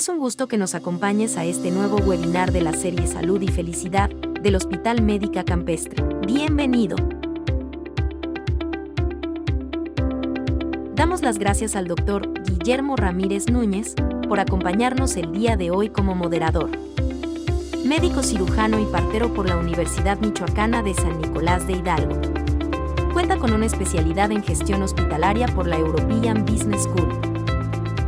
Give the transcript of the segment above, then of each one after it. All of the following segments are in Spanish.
Es un gusto que nos acompañes a este nuevo webinar de la serie Salud y Felicidad del Hospital Médica Campestre. Bienvenido. Damos las gracias al Dr. Guillermo Ramírez Núñez por acompañarnos el día de hoy como moderador. Médico cirujano y partero por la Universidad Michoacana de San Nicolás de Hidalgo. Cuenta con una especialidad en gestión hospitalaria por la European Business School.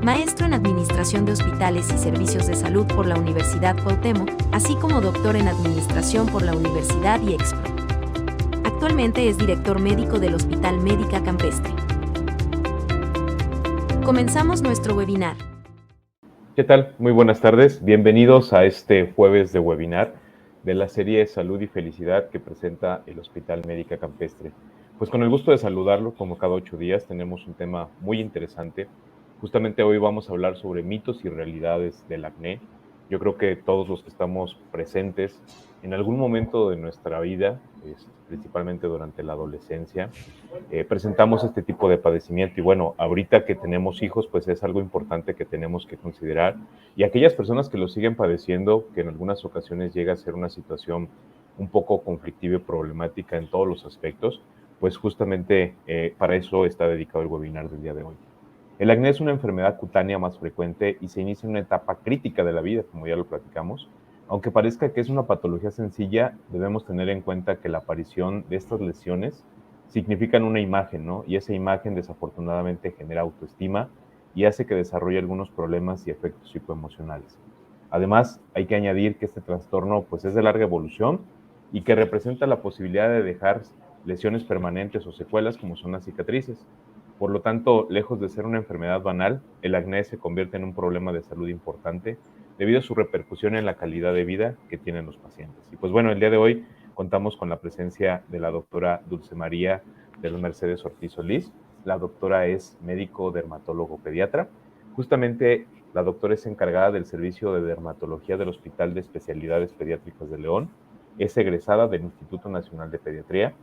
Maestro en Administración de Hospitales y Servicios de Salud por la Universidad Cuauhtémoc, así como doctor en Administración por la Universidad IEXPRO. Actualmente es director médico del Hospital Médica Campestre. Comenzamos nuestro webinar. ¿Qué tal? Muy buenas tardes. Bienvenidos a este jueves de webinar de la serie Salud y Felicidad que presenta el Hospital Médica Campestre. Pues con el gusto de saludarlo, como cada 8 días, tenemos un tema muy interesante. Justamente hoy vamos a hablar sobre mitos y realidades del acné. Yo creo que todos los que estamos presentes en algún momento de nuestra vida, principalmente durante la adolescencia, presentamos este tipo de padecimiento. Y bueno, ahorita que tenemos hijos, pues es algo importante que tenemos que considerar. Y aquellas personas que lo siguen padeciendo, que en algunas ocasiones llega a ser una situación un poco conflictiva y problemática en todos los aspectos, pues justamente para eso está dedicado el webinar del día de hoy. El acné es una enfermedad cutánea más frecuente y se inicia en una etapa crítica de la vida, como ya lo platicamos. Aunque parezca que es una patología sencilla, debemos tener en cuenta que la aparición de estas lesiones significan una imagen, ¿no? Y esa imagen desafortunadamente genera autoestima y hace que desarrolle algunos problemas y efectos psicoemocionales. Además, hay que añadir que este trastorno pues, es de larga evolución y que representa la posibilidad de dejar lesiones permanentes o secuelas como son las cicatrices. Por lo tanto, lejos de ser una enfermedad banal, el acné se convierte en un problema de salud importante debido a su repercusión en la calidad de vida que tienen los pacientes. Y pues bueno, el día de hoy contamos con la presencia de la doctora Dulce María de los Mercedes Ortiz Solís. La doctora es médico dermatólogo pediatra. Justamente la doctora es encargada del servicio de dermatología del Hospital de Especialidades Pediátricas de León. Es egresada del Instituto Nacional de Pediatría.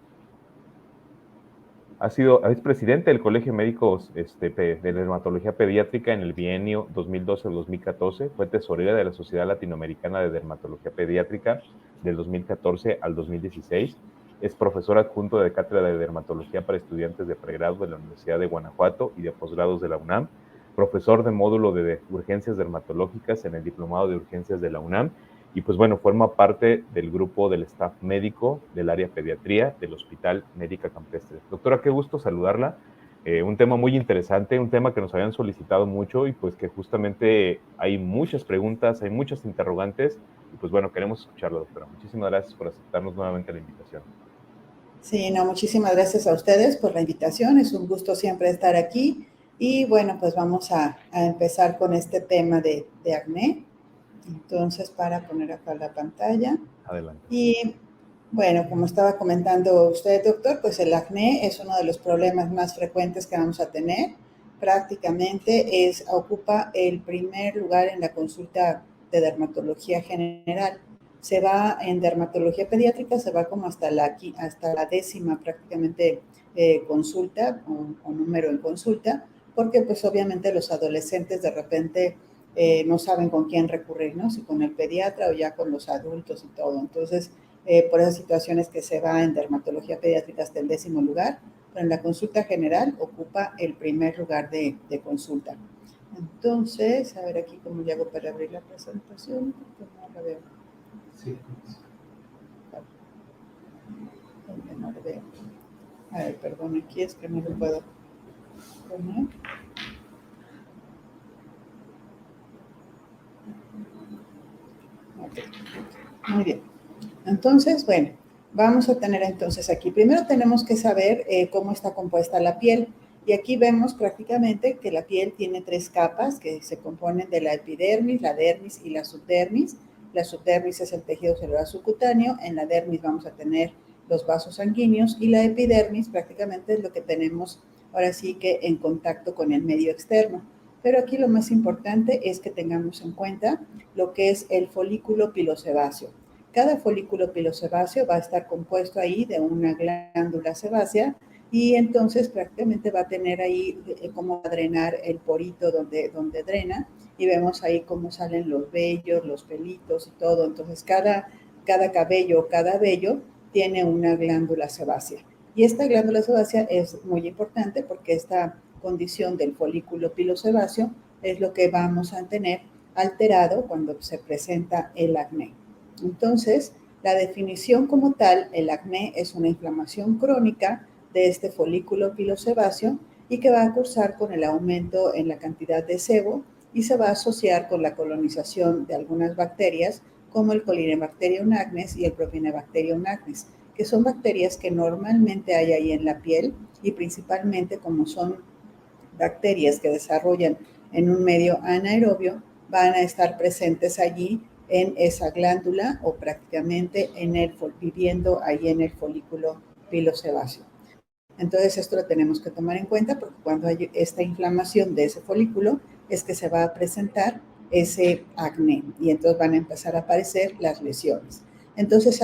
Es presidente del Colegio de Médicos de Dermatología Pediátrica en el bienio 2012-2014. Fue tesorera de la Sociedad Latinoamericana de Dermatología Pediátrica del 2014 al 2016. Es profesor adjunto de Cátedra de Dermatología para estudiantes de pregrado de la Universidad de Guanajuato y de posgrados de la UNAM. Profesor de módulo de urgencias dermatológicas en el Diplomado de Urgencias de la UNAM. Y pues bueno, forma parte del grupo del staff médico del área pediatría del Hospital Médica Campestre. Doctora, qué gusto saludarla. Un tema muy interesante, un tema que nos habían solicitado mucho y pues que justamente hay muchas preguntas, hay muchas interrogantes y pues bueno, queremos escucharla, doctora. Muchísimas gracias por aceptarnos nuevamente la invitación. Sí, no, muchísimas gracias a ustedes por la invitación. Es un gusto siempre estar aquí. Y bueno, pues vamos a empezar con este tema de acné. Entonces, para poner acá la pantalla. Adelante. Y bueno, como estaba comentando usted, doctor, pues el acné es uno de los problemas más frecuentes que vamos a tener. Prácticamente ocupa el primer lugar en la consulta de dermatología general. Se va en dermatología pediátrica, se va como hasta la 10ª prácticamente consulta o número en consulta, porque pues obviamente los adolescentes de repente no saben con quién recurrir, ¿no? Si con el pediatra o ya con los adultos y todo. Entonces, por esas situaciones que se va en dermatología pediátrica hasta el 10º lugar, pero en la consulta general ocupa el primer lugar de consulta. Entonces, a ver aquí cómo le hago para abrir la presentación, porque no la veo. Sí. ¿Dónde no lo veo? A ver, perdón, aquí es que no lo puedo poner. Okay. Muy bien. Entonces, bueno, vamos a tener entonces aquí. Primero tenemos que saber cómo está compuesta la piel. Y aquí vemos prácticamente que la piel tiene 3 capas que se componen de la epidermis, la dermis y la subdermis. La subdermis es el tejido celular subcutáneo. En la dermis vamos a tener los vasos sanguíneos y la epidermis prácticamente es lo que tenemos ahora sí que en contacto con el medio externo. Pero aquí lo más importante es que tengamos en cuenta lo que es el folículo pilosebáceo. Cada folículo pilosebáceo va a estar compuesto ahí de una glándula sebácea y entonces prácticamente va a tener ahí cómo drenar el porito donde drena, y vemos ahí cómo salen los vellos, los pelitos y todo. Entonces cada cabello, cada vello tiene una glándula sebácea. Y esta glándula sebácea es muy importante porque esta condición del folículo pilosebáceo es lo que vamos a tener alterado cuando se presenta el acné. Entonces, la definición como tal, el acné es una inflamación crónica de este folículo pilosebáceo y que va a cursar con el aumento en la cantidad de sebo y se va a asociar con la colonización de algunas bacterias como el Corynebacterium acnes y el Propionibacterium acnes, que son bacterias que normalmente hay ahí en la piel, y principalmente como son bacterias que desarrollan en un medio anaerobio, van a estar presentes allí en esa glándula o prácticamente viviendo ahí en el folículo pilosebáceo. Entonces esto lo tenemos que tomar en cuenta porque cuando hay esta inflamación de ese folículo es que se va a presentar ese acné y entonces van a empezar a aparecer las lesiones. Entonces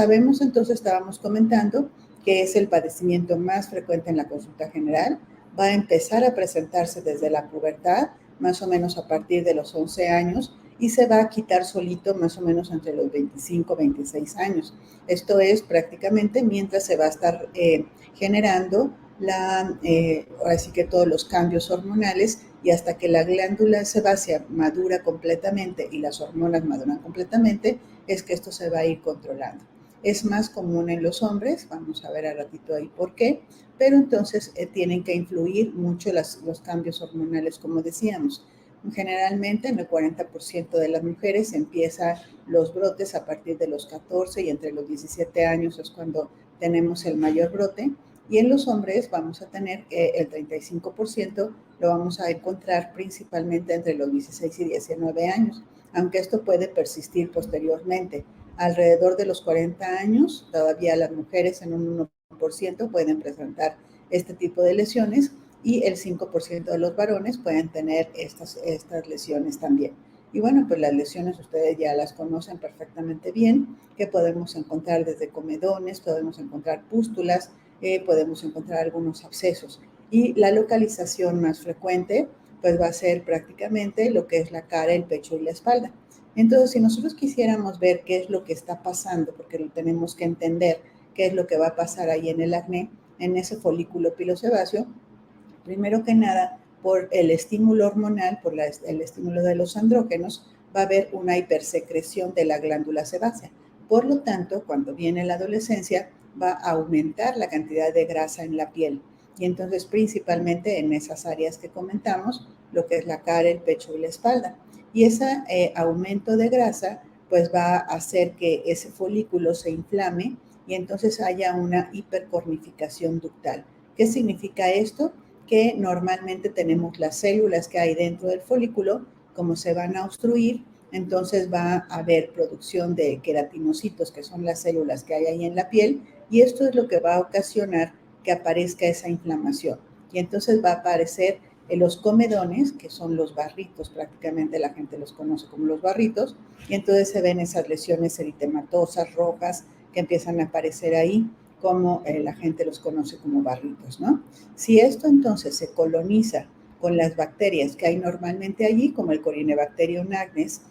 estábamos comentando que es el padecimiento más frecuente en la consulta general. Va a empezar a presentarse desde la pubertad, más o menos a partir de los 11 años, y se va a quitar solito más o menos entre los 25 y 26 años. Esto es prácticamente mientras se va a estar generando ahora sí que todos los cambios hormonales, y hasta que la glándula sebácea madura completamente y las hormonas maduran completamente, es que esto se va a ir controlando. Es más común en los hombres, vamos a ver al ratito ahí por qué, pero entonces tienen que influir mucho los cambios hormonales, como decíamos. Generalmente en el 40% de las mujeres empiezan los brotes a partir de los 14 y entre los 17 años es cuando tenemos el mayor brote. Y en los hombres vamos a tener el 35% lo vamos a encontrar principalmente entre los 16 y 19 años, aunque esto puede persistir posteriormente. Alrededor de los 40 años, todavía las mujeres en un 1% pueden presentar este tipo de lesiones y el 5% de los varones pueden tener estas lesiones también. Y bueno, pues las lesiones ustedes ya las conocen perfectamente bien, que podemos encontrar desde comedones, podemos encontrar pústulas, podemos encontrar algunos abscesos. Y la localización más frecuente pues va a ser prácticamente lo que es la cara, el pecho y la espalda. Entonces, si nosotros quisiéramos ver qué es lo que está pasando, porque tenemos que entender qué es lo que va a pasar ahí en el acné, en ese folículo pilosebáceo, primero que nada, por el estímulo hormonal, por el estímulo de los andrógenos, va a haber una hipersecreción de la glándula sebácea. Por lo tanto, cuando viene la adolescencia, va a aumentar la cantidad de grasa en la piel. Y entonces, principalmente en esas áreas que comentamos, lo que es la cara, el pecho y la espalda. Y ese aumento de grasa, pues va a hacer que ese folículo se inflame y entonces haya una hipercornificación ductal. ¿Qué significa esto? Que normalmente tenemos las células que hay dentro del folículo, como se van a obstruir, entonces va a haber producción de queratinocitos, que son las células que hay ahí en la piel, y esto es lo que va a ocasionar que aparezca esa inflamación. Y entonces va a aparecer los comedones, que son los barritos, prácticamente la gente los conoce como los barritos, y entonces se ven esas lesiones eritematosas, rojas, que empiezan a aparecer ahí, como la gente los conoce como barritos, ¿no? Si esto entonces se coloniza con las bacterias que hay normalmente allí, como el Corynebacterium acnes,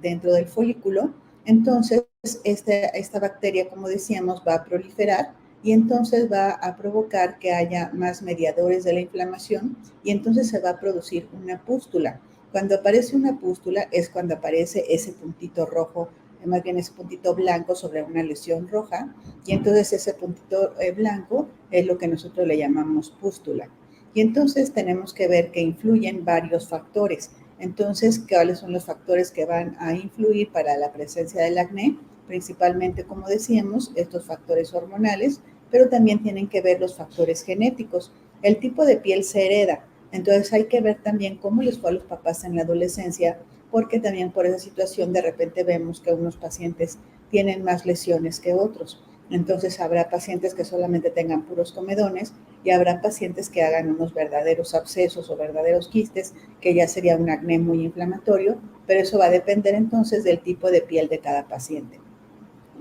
dentro del folículo, entonces esta bacteria, como decíamos, va a proliferar y entonces va a provocar que haya más mediadores de la inflamación y entonces se va a producir una pústula. Cuando aparece una pústula es cuando aparece ese puntito rojo, más bien ese puntito blanco sobre una lesión roja, y entonces ese puntito blanco es lo que nosotros le llamamos pústula. Y entonces tenemos que ver que influyen varios factores. Entonces, ¿cuáles son los factores que van a influir para la presencia del acné? Principalmente, como decíamos, estos factores hormonales, pero también tienen que ver los factores genéticos. El tipo de piel se hereda, entonces hay que ver también cómo les fue a los papás en la adolescencia, porque también por esa situación de repente vemos que unos pacientes tienen más lesiones que otros. Entonces habrá pacientes que solamente tengan puros comedones y habrá pacientes que hagan unos verdaderos abscesos o verdaderos quistes, que ya sería un acné muy inflamatorio, pero eso va a depender entonces del tipo de piel de cada paciente.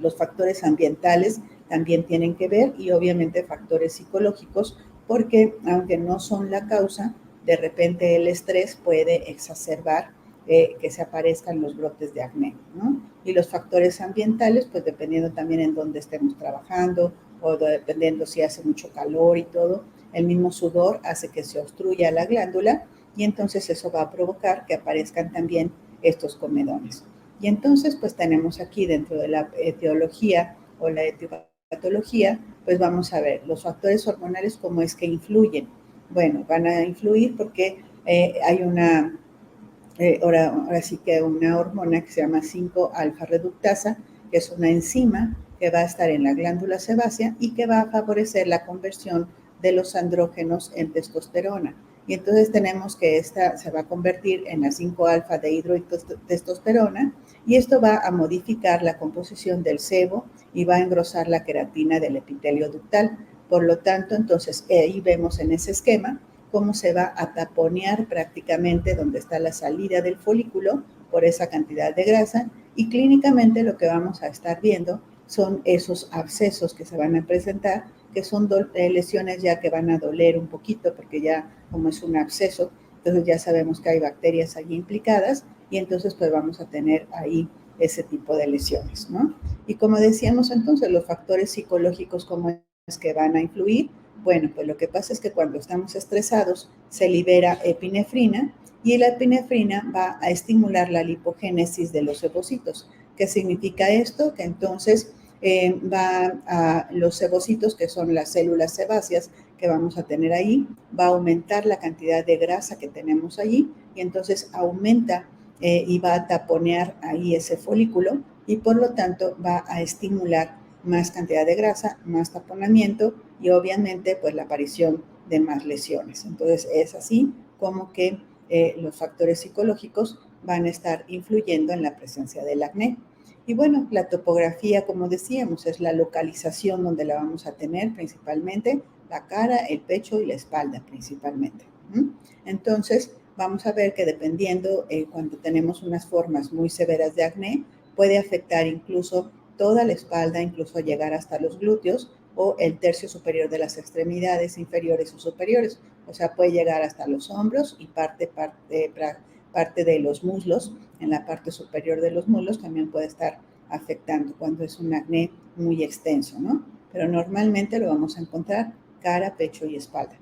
Los factores ambientales también tienen que ver y obviamente factores psicológicos porque aunque no son la causa, de repente el estrés puede exacerbar que se aparezcan los brotes de acné, ¿no? Y los factores ambientales, pues dependiendo también en dónde estemos trabajando o dependiendo si hace mucho calor y todo, el mismo sudor hace que se obstruya la glándula y entonces eso va a provocar que aparezcan también estos comedones. Y entonces, pues tenemos aquí dentro de la etiología o la etiopatología, pues vamos a ver los factores hormonales cómo es que influyen. Bueno, van a influir porque hay una, ahora sí que una hormona que se llama 5-alfa reductasa, que es una enzima que va a estar en la glándula sebácea y que va a favorecer la conversión de los andrógenos en testosterona. Y entonces tenemos que esta se va a convertir en la 5-alfa de hidrotestosterona y esto va a modificar la composición del sebo y va a engrosar la queratina del epitelio ductal. Por lo tanto, entonces ahí vemos en ese esquema cómo se va a taponear prácticamente donde está la salida del folículo por esa cantidad de grasa y clínicamente lo que vamos a estar viendo son esos abscesos que se van a presentar, que son lesiones ya que van a doler un poquito porque ya como es un absceso, entonces ya sabemos que hay bacterias allí implicadas y entonces pues vamos a tener ahí ese tipo de lesiones, ¿no? Y como decíamos entonces, los factores psicológicos como es que van a influir. Bueno, pues lo que pasa es que cuando estamos estresados se libera epinefrina y la epinefrina va a estimular la lipogénesis de los cebocitos. ¿Qué significa esto? Que entonces va a los cebocitos, que son las células sebáceas que vamos a tener ahí, va a aumentar la cantidad de grasa que tenemos allí y entonces aumenta y va a taponear ahí ese folículo y por lo tanto va a estimular más cantidad de grasa, más taponamiento y obviamente pues la aparición de más lesiones. Entonces es así como que los factores psicológicos van a estar influyendo en la presencia del acné. Y bueno, la topografía, como decíamos, es la localización donde la vamos a tener principalmente, la cara, el pecho y la espalda principalmente. Entonces, vamos a ver que dependiendo cuando tenemos unas formas muy severas de acné, puede afectar incluso toda la espalda, incluso llegar hasta los glúteos o el tercio superior de las extremidades inferiores o superiores. O sea, puede llegar hasta los hombros y parte de los muslos, en la parte superior de los muslos también puede estar afectando cuando es un acné muy extenso, ¿no? Pero normalmente lo vamos a encontrar cara, pecho y espalda.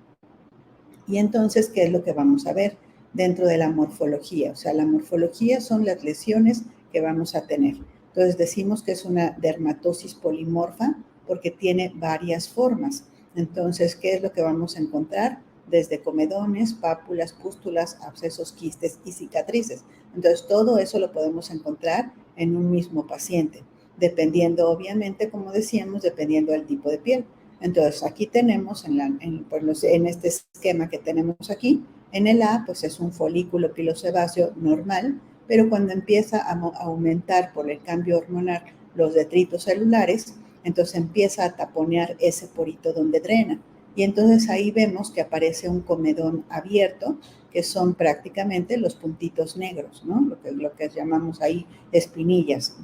Y entonces, ¿qué es lo que vamos a ver dentro de la morfología? O sea, la morfología son las lesiones que vamos a tener. Entonces, decimos que es una dermatosis polimorfa porque tiene varias formas. Entonces, ¿qué es lo que vamos a encontrar? Desde comedones, pápulas, pústulas, abscesos, quistes y cicatrices. Entonces, todo eso lo podemos encontrar en un mismo paciente, dependiendo, obviamente, como decíamos, dependiendo del tipo de piel. Entonces, aquí tenemos en este esquema que tenemos aquí, en el A, pues es un folículo pilosebáceo normal, pero cuando empieza a aumentar por el cambio hormonal los detritos celulares, entonces empieza a taponear ese porito donde drena. Y entonces ahí vemos que aparece un comedón abierto, que son prácticamente los puntitos negros, ¿no? Lo que llamamos ahí espinillas.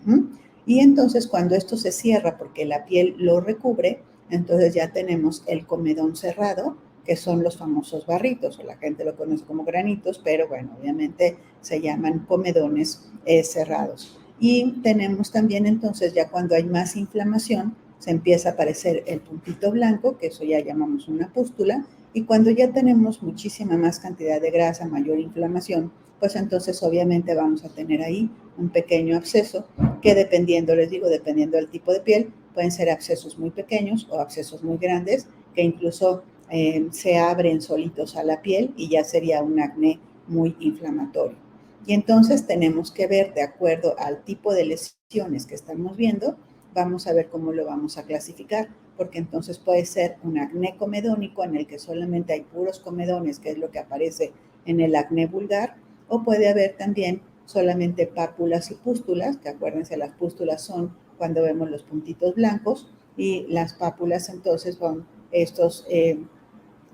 Y entonces cuando esto se cierra porque la piel lo recubre, entonces ya tenemos el comedón cerrado, que son los famosos barritos, o la gente lo conoce como granitos, pero bueno, obviamente se llaman comedones cerrados. Y tenemos también entonces ya cuando hay más inflamación, se empieza a aparecer el puntito blanco, que eso ya llamamos una pústula, y cuando ya tenemos muchísima más cantidad de grasa, mayor inflamación, pues entonces obviamente vamos a tener ahí un pequeño absceso que dependiendo, les digo, dependiendo del tipo de piel, pueden ser abscesos muy pequeños o abscesos muy grandes que incluso se abren solitos a la piel y ya sería un acné muy inflamatorio. Y entonces tenemos que ver, de acuerdo al tipo de lesiones que estamos viendo, vamos a ver cómo lo vamos a clasificar, porque entonces puede ser un acné comedónico en el que solamente hay puros comedones, que es lo que aparece en el acné vulgar, o puede haber también solamente pápulas y pústulas, que acuérdense, las pústulas son cuando vemos los puntitos blancos y las pápulas entonces son estos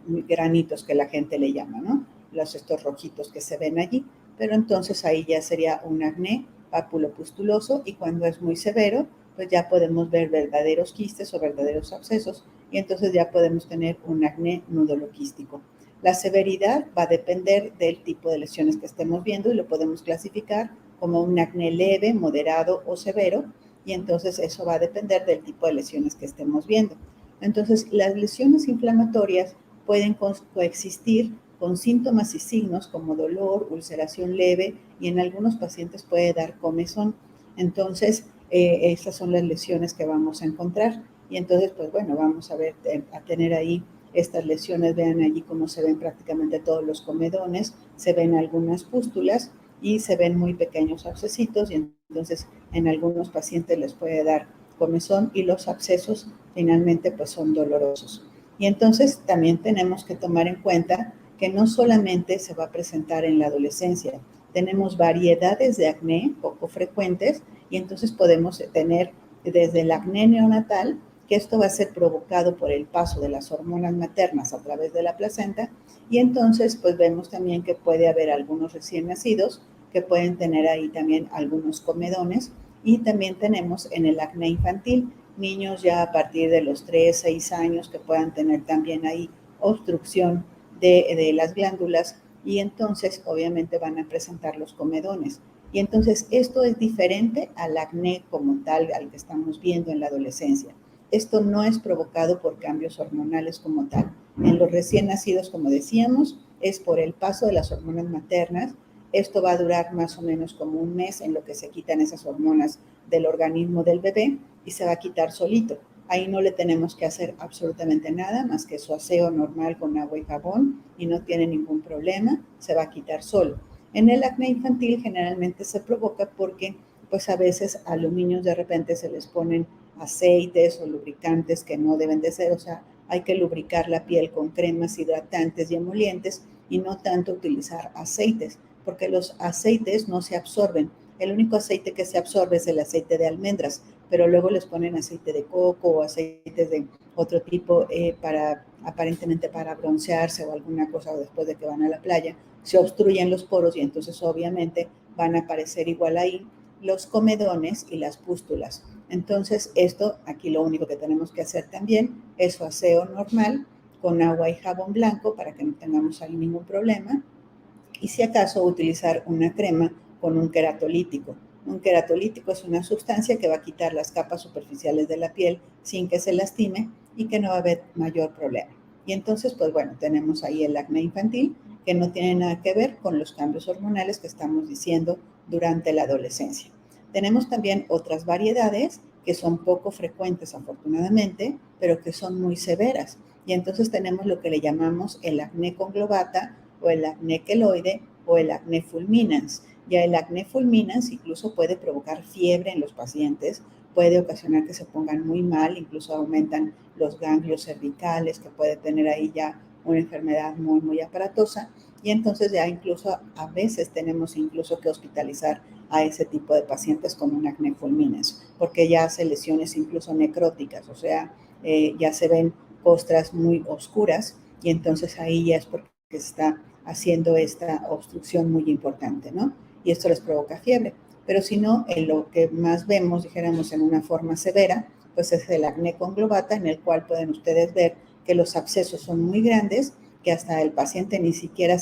granitos que la gente le llama, ¿no? Estos rojitos que se ven allí, pero entonces ahí ya sería un acné pápulo-pustuloso y cuando es muy severo, pues ya podemos ver verdaderos quistes o verdaderos abscesos y entonces ya podemos tener un acné nódulo quístico. La severidad va a depender del tipo de lesiones que estemos viendo y lo podemos clasificar como un acné leve, moderado o severo, y entonces eso va a depender del tipo de lesiones que estemos viendo. Entonces, las lesiones inflamatorias pueden coexistir con síntomas y signos como dolor, ulceración leve y en algunos pacientes puede dar comezón. Entonces, estas son las lesiones que vamos a encontrar. Y entonces, pues bueno, vamos a ver, a tener ahí estas lesiones. Vean allí cómo se ven prácticamente todos los comedones, se ven algunas pústulas y se ven muy pequeños abscesitos y entonces en algunos pacientes les puede dar comezón y los abscesos finalmente pues son dolorosos. Y entonces también tenemos que tomar en cuenta que no solamente se va a presentar en la adolescencia, tenemos variedades de acné poco frecuentes y entonces podemos tener desde el acné neonatal, que esto va a ser provocado por el paso de las hormonas maternas a través de la placenta, y entonces pues vemos también que puede haber algunos recién nacidos que pueden tener ahí también algunos comedones, y también tenemos en el acné infantil niños ya a partir de los 3, 6 años que puedan tener también ahí obstrucción de las glándulas y entonces obviamente van a presentar los comedones. Y entonces esto es diferente al acné como tal, al que estamos viendo en la adolescencia. Esto no es provocado por cambios hormonales como tal. En los recién nacidos, como decíamos, es por el paso de las hormonas maternas. Esto va a durar más o menos como un mes en lo que se quitan esas hormonas del organismo del bebé y se va a quitar solito. Ahí no le tenemos que hacer absolutamente nada más que su aseo normal con agua y jabón y no tiene ningún problema, se va a quitar solo. En el acné infantil generalmente se provoca porque pues a veces a los niños de repente se les ponen aceites o lubricantes que no deben de ser, o sea, hay que lubricar la piel con cremas hidratantes y emolientes y no tanto utilizar aceites, porque los aceites no se absorben. El único aceite que se absorbe es el aceite de almendras, pero luego les ponen aceite de coco o aceites de otro tipo aparentemente para broncearse o alguna cosa después de que van a la playa. Se obstruyen los poros y entonces obviamente van a aparecer igual ahí los comedones y las pústulas. Entonces esto, aquí lo único que tenemos que hacer también es su aseo normal con agua y jabón blanco para que no tengamos ahí ningún problema. Y si acaso utilizar una crema con un queratolítico. Un queratolítico es una sustancia que va a quitar las capas superficiales de la piel sin que se lastime y que no va a haber mayor problema. Y entonces, pues bueno, tenemos ahí el acné infantil que no tiene nada que ver con los cambios hormonales que estamos diciendo durante la adolescencia. Tenemos también otras variedades que son poco frecuentes afortunadamente, pero que son muy severas. Y entonces tenemos lo que le llamamos el acné conglobata o el acné queloide o el acné fulminans. Ya el acné fulminans incluso puede provocar fiebre en los pacientes, puede ocasionar que se pongan muy mal, incluso aumentan los ganglios cervicales, que puede tener ahí ya una enfermedad muy, muy aparatosa. Y entonces ya incluso a veces tenemos incluso que hospitalizar a ese tipo de pacientes con un acné fulminans, porque ya hace lesiones incluso necróticas, o sea, ya se ven costras muy oscuras y entonces ahí ya es porque está haciendo esta obstrucción muy importante, ¿no? Y esto les provoca fiebre. Pero si no, en lo que más vemos, dijéramos, en una forma severa, pues es el acné conglobata, en el cual pueden ustedes ver que los abscesos son muy grandes, que hasta el paciente ni siquiera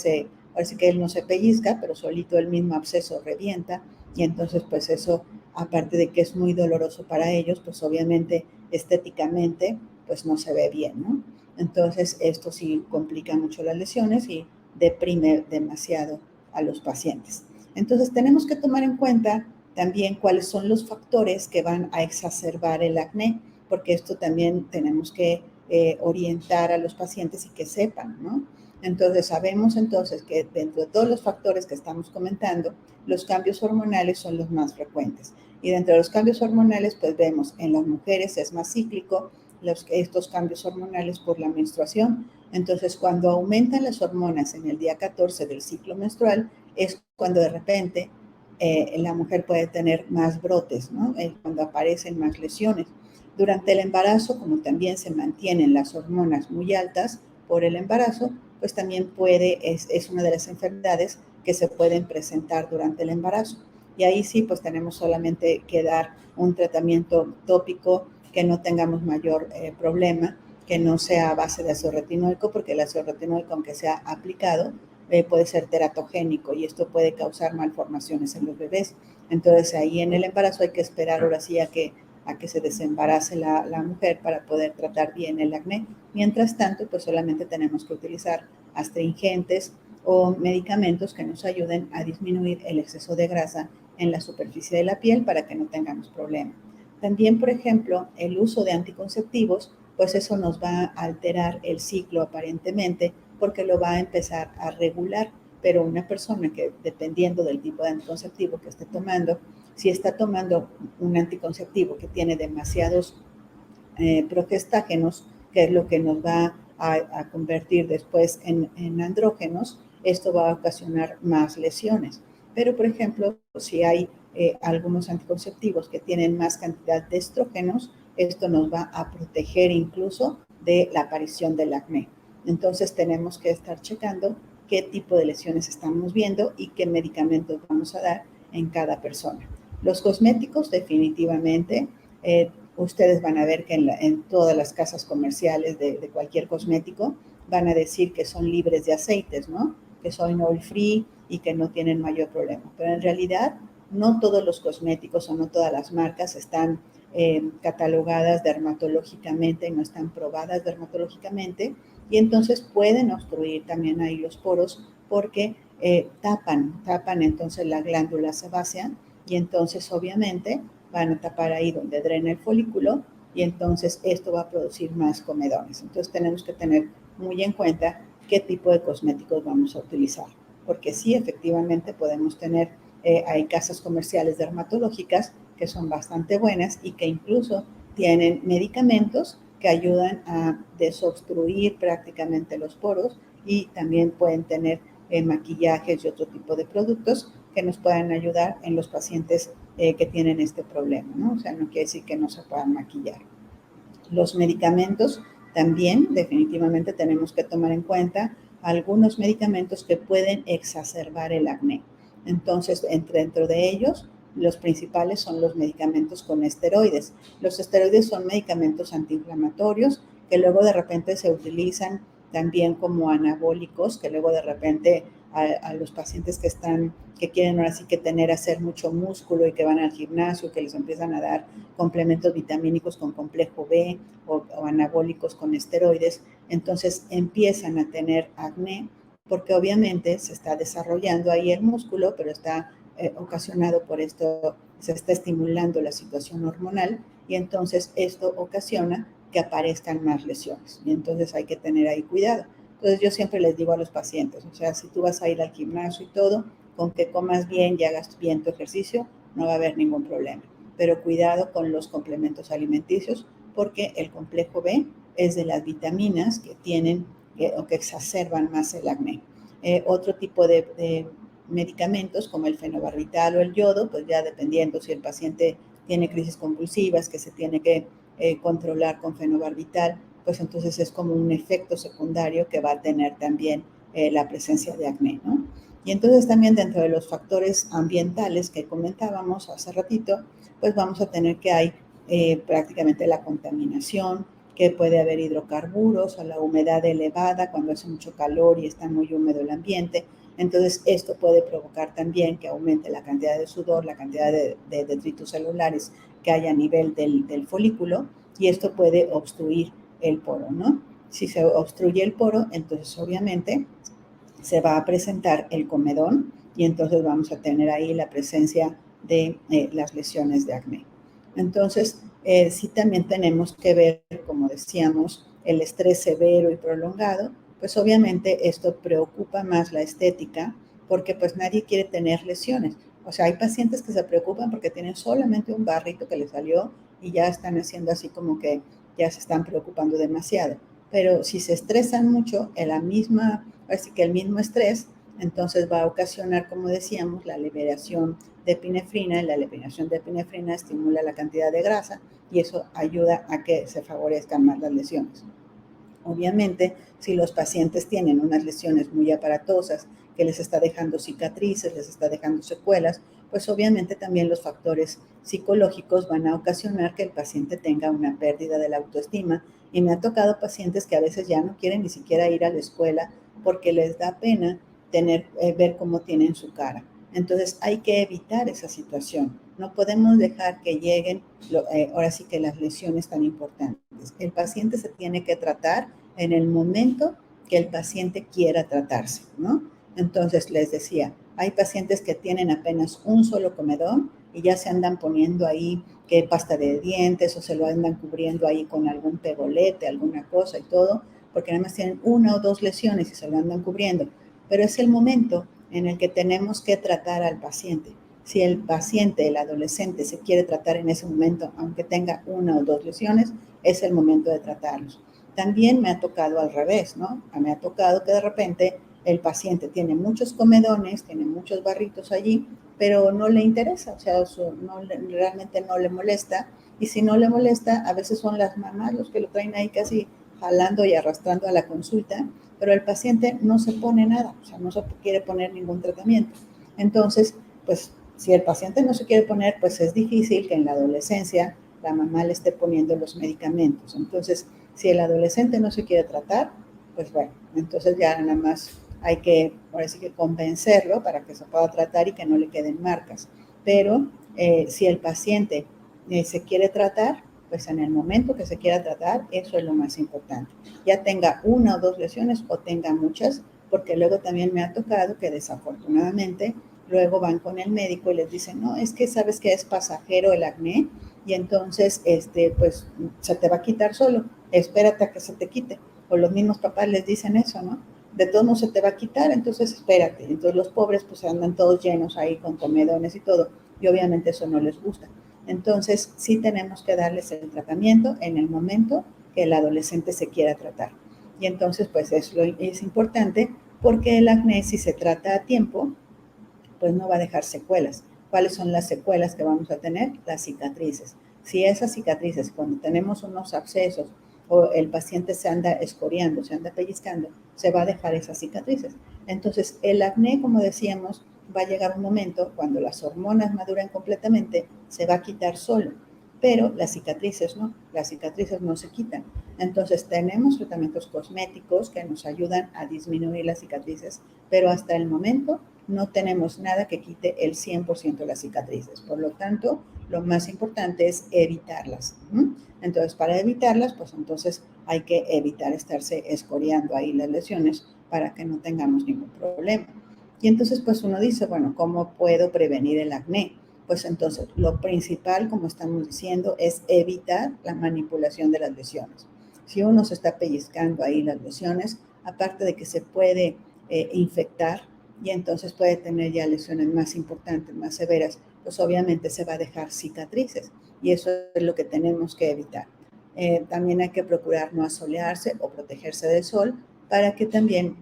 parece que él no se pellizca, pero solito el mismo absceso revienta, y entonces pues eso, aparte de que es muy doloroso para ellos, pues obviamente estéticamente pues no se ve bien, ¿no? Entonces esto sí complica mucho las lesiones y deprime demasiado a los pacientes. Entonces tenemos que tomar en cuenta también cuáles son los factores que van a exacerbar el acné, porque esto también tenemos que orientar a los pacientes y que sepan, ¿no? Entonces sabemos entonces que dentro de todos los factores que estamos comentando, los cambios hormonales son los más frecuentes. Y dentro de los cambios hormonales, pues vemos en las mujeres es más cíclico estos cambios hormonales por la menstruación. Entonces, cuando aumentan las hormonas en el día 14 del ciclo menstrual, es cuando de repente la mujer puede tener más brotes, ¿no? Cuando aparecen más lesiones. Durante el embarazo, como también se mantienen las hormonas muy altas por el embarazo, pues también es una de las enfermedades que se pueden presentar durante el embarazo. y ahí sí, pues tenemos solamente que dar un tratamiento tópico que no tengamos mayor problema, que no sea a base de ácido retinoico, porque el ácido retinoico, aunque sea aplicado, puede ser teratogénico y esto puede causar malformaciones en los bebés. Entonces ahí en el embarazo hay que esperar ahora sí a que se desembarace la mujer para poder tratar bien el acné. Mientras tanto, pues solamente tenemos que utilizar astringentes o medicamentos que nos ayuden a disminuir el exceso de grasa en la superficie de la piel para que no tengamos problema. También, por ejemplo, el uso de anticonceptivos, pues eso nos va a alterar el ciclo aparentemente porque lo va a empezar a regular, pero una persona que dependiendo del tipo de anticonceptivo que esté tomando, si está tomando un anticonceptivo que tiene demasiados progestágenos, que es lo que nos va a convertir después en andrógenos, esto va a ocasionar más lesiones. Pero, por ejemplo, si hay algunos anticonceptivos que tienen más cantidad de estrógenos, esto nos va a proteger incluso de la aparición del acné. Entonces tenemos que estar checando qué tipo de lesiones estamos viendo y qué medicamentos vamos a dar en cada persona. Los cosméticos definitivamente, ustedes van a ver que en todas las casas comerciales de cualquier cosmético van a decir que son libres de aceites, ¿no? Que son oil free y que no tienen mayor problema. Pero en realidad no todos los cosméticos o no todas las marcas están catalogadas dermatológicamente, no están probadas dermatológicamente y entonces pueden obstruir también ahí los poros porque tapan entonces la glándula sebácea y entonces obviamente van a tapar ahí donde drena el folículo y entonces esto va a producir más comedones. Entonces tenemos que tener muy en cuenta qué tipo de cosméticos vamos a utilizar, porque sí, efectivamente podemos tener, hay casas comerciales dermatológicas que son bastante buenas y que incluso tienen medicamentos que ayudan a desobstruir prácticamente los poros y también pueden tener maquillajes y otro tipo de productos que nos puedan ayudar en los pacientes que tienen este problema, ¿no? O sea, no quiere decir que no se puedan maquillar. Los medicamentos también definitivamente tenemos que tomar en cuenta algunos medicamentos que pueden exacerbar el acné. Entonces, dentro de ellos, los principales son los medicamentos con esteroides. Los esteroides son medicamentos antiinflamatorios que luego de repente se utilizan también como anabólicos, que luego de repente a los pacientes que quieren ahora sí que hacer mucho músculo y que van al gimnasio, que les empiezan a dar complementos vitamínicos con complejo B o anabólicos con esteroides, entonces empiezan a tener acné porque obviamente se está desarrollando ahí el músculo, pero está ocasionado por esto, se está estimulando la situación hormonal y entonces esto ocasiona que aparezcan más lesiones y entonces hay que tener ahí cuidado. Entonces yo siempre les digo a los pacientes, o sea, si tú vas a ir al gimnasio y todo, con que comas bien y hagas bien tu ejercicio, no va a haber ningún problema. Pero cuidado con los complementos alimenticios porque el complejo B es de las vitaminas que tienen o que exacerban más el acné. Otro tipo de medicamentos como el fenobarbital o el yodo, pues ya dependiendo si el paciente tiene crisis convulsivas que se tiene que controlar con fenobarbital, pues entonces es como un efecto secundario que va a tener también la presencia de acné, ¿no? Y entonces también dentro de los factores ambientales que comentábamos hace ratito, pues vamos a tener que hay prácticamente la contaminación, que puede haber hidrocarburos o la humedad elevada cuando hace mucho calor y está muy húmedo el ambiente. Entonces esto puede provocar también que aumente la cantidad de sudor, la cantidad de detritos celulares que hay a nivel del folículo y esto puede obstruir el poro, ¿no? Si se obstruye el poro, entonces obviamente se va a presentar el comedón y entonces vamos a tener ahí la presencia de las lesiones de acné. Entonces, sí también tenemos que ver, como decíamos, el estrés severo y prolongado, pues obviamente esto preocupa más la estética porque pues nadie quiere tener lesiones. O sea, hay pacientes que se preocupan porque tienen solamente un barrito que les salió y ya están haciendo así como que ya se están preocupando demasiado. Pero si se estresan mucho, así que el mismo estrés, entonces va a ocasionar, como decíamos, la liberación de epinefrina, y la liberación de epinefrina estimula la cantidad de grasa y eso ayuda a que se favorezcan más las lesiones. Obviamente, si los pacientes tienen unas lesiones muy aparatosas que les está dejando cicatrices, les está dejando secuelas, pues obviamente también los factores psicológicos van a ocasionar que el paciente tenga una pérdida de la autoestima. Y me ha tocado pacientes que a veces ya no quieren ni siquiera ir a la escuela porque les da pena ver cómo tienen su cara. Entonces hay que evitar esa situación. No podemos dejar que lleguen, ahora sí que las lesiones tan importantes. El paciente se tiene que tratar en el momento que el paciente quiera tratarse, ¿no? Entonces les decía, hay pacientes que tienen apenas un solo comedón y ya se andan poniendo ahí que pasta de dientes o se lo andan cubriendo ahí con algún pegolete, alguna cosa y todo, porque nada más tienen una o dos lesiones y se lo andan cubriendo. Pero es el momento en el que tenemos que tratar al paciente. Si el paciente, el adolescente, se quiere tratar en ese momento, aunque tenga una o dos lesiones, es el momento de tratarlos. También me ha tocado al revés, ¿no? Me ha tocado que de repente el paciente tiene muchos comedones, tiene muchos barritos allí, pero no le interesa, o sea, realmente no le molesta. Y si no le molesta, a veces son las mamás los que lo traen ahí casi jalando y arrastrando a la consulta, pero el paciente no se pone nada, o sea, no se quiere poner ningún tratamiento. Entonces, pues, si el paciente no se quiere poner, pues es difícil que en la adolescencia la mamá le esté poniendo los medicamentos. Entonces, si el adolescente no se quiere tratar, pues bueno, entonces ya nada más hay que, ahora sí que convencerlo para que se pueda tratar y que no le queden marcas. Pero si el paciente se quiere tratar, pues en el momento que se quiera tratar, eso es lo más importante. Ya tenga una o dos lesiones o tenga muchas, porque luego también me ha tocado que desafortunadamente luego van con el médico y les dicen, no, es que sabes que es pasajero el acné y entonces, pues se te va a quitar solo, espérate a que se te quite. O los mismos papás les dicen eso, ¿no? De todos modos se te va a quitar, entonces espérate. Entonces los pobres pues andan todos llenos ahí con comedones y todo, y obviamente eso no les gusta. Entonces sí tenemos que darles el tratamiento en el momento que el adolescente se quiera tratar. Y entonces pues es importante porque el acné, si se trata a tiempo, pues no va a dejar secuelas. ¿Cuáles son las secuelas que vamos a tener? Las cicatrices. Si esas cicatrices, cuando tenemos unos abscesos o el paciente se anda escoriando, se anda pellizcando, se va a dejar esas cicatrices. Entonces, el acné, como decíamos, va a llegar un momento cuando las hormonas maduran completamente, se va a quitar solo. Pero las cicatrices no se quitan. Entonces tenemos tratamientos cosméticos que nos ayudan a disminuir las cicatrices, pero hasta el momento no tenemos nada que quite el 100% de las cicatrices. Por lo tanto, lo más importante es evitarlas. Entonces, para evitarlas, pues entonces hay que evitar estarse escoriando ahí las lesiones para que no tengamos ningún problema. Y entonces, pues uno dice, bueno, ¿cómo puedo prevenir el acné? Pues entonces, lo principal, como estamos diciendo, es evitar la manipulación de las lesiones. Si uno se está pellizcando ahí las lesiones, aparte de que se puede infectar y entonces puede tener ya lesiones más importantes, más severas, pues obviamente se va a dejar cicatrices y eso es lo que tenemos que evitar. También hay que procurar no asolearse o protegerse del sol para que también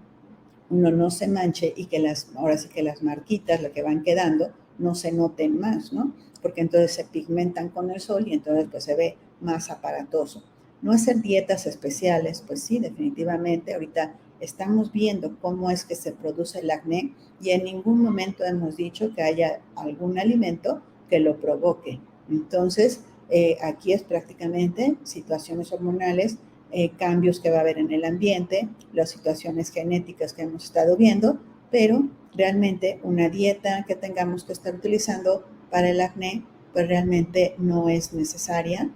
uno no se manche y que ahora sí que las marquitas, las que van quedando, no se noten más, ¿no? Porque entonces se pigmentan con el sol y entonces pues se ve más aparatoso. No hacer dietas especiales, pues sí, definitivamente. Ahorita estamos viendo cómo es que se produce el acné y en ningún momento hemos dicho que haya algún alimento que lo provoque. Entonces, aquí es prácticamente situaciones hormonales, cambios que va a haber en el ambiente, las situaciones genéticas que hemos estado viendo, pero realmente una dieta que tengamos que estar utilizando para el acné, pues realmente no es necesaria.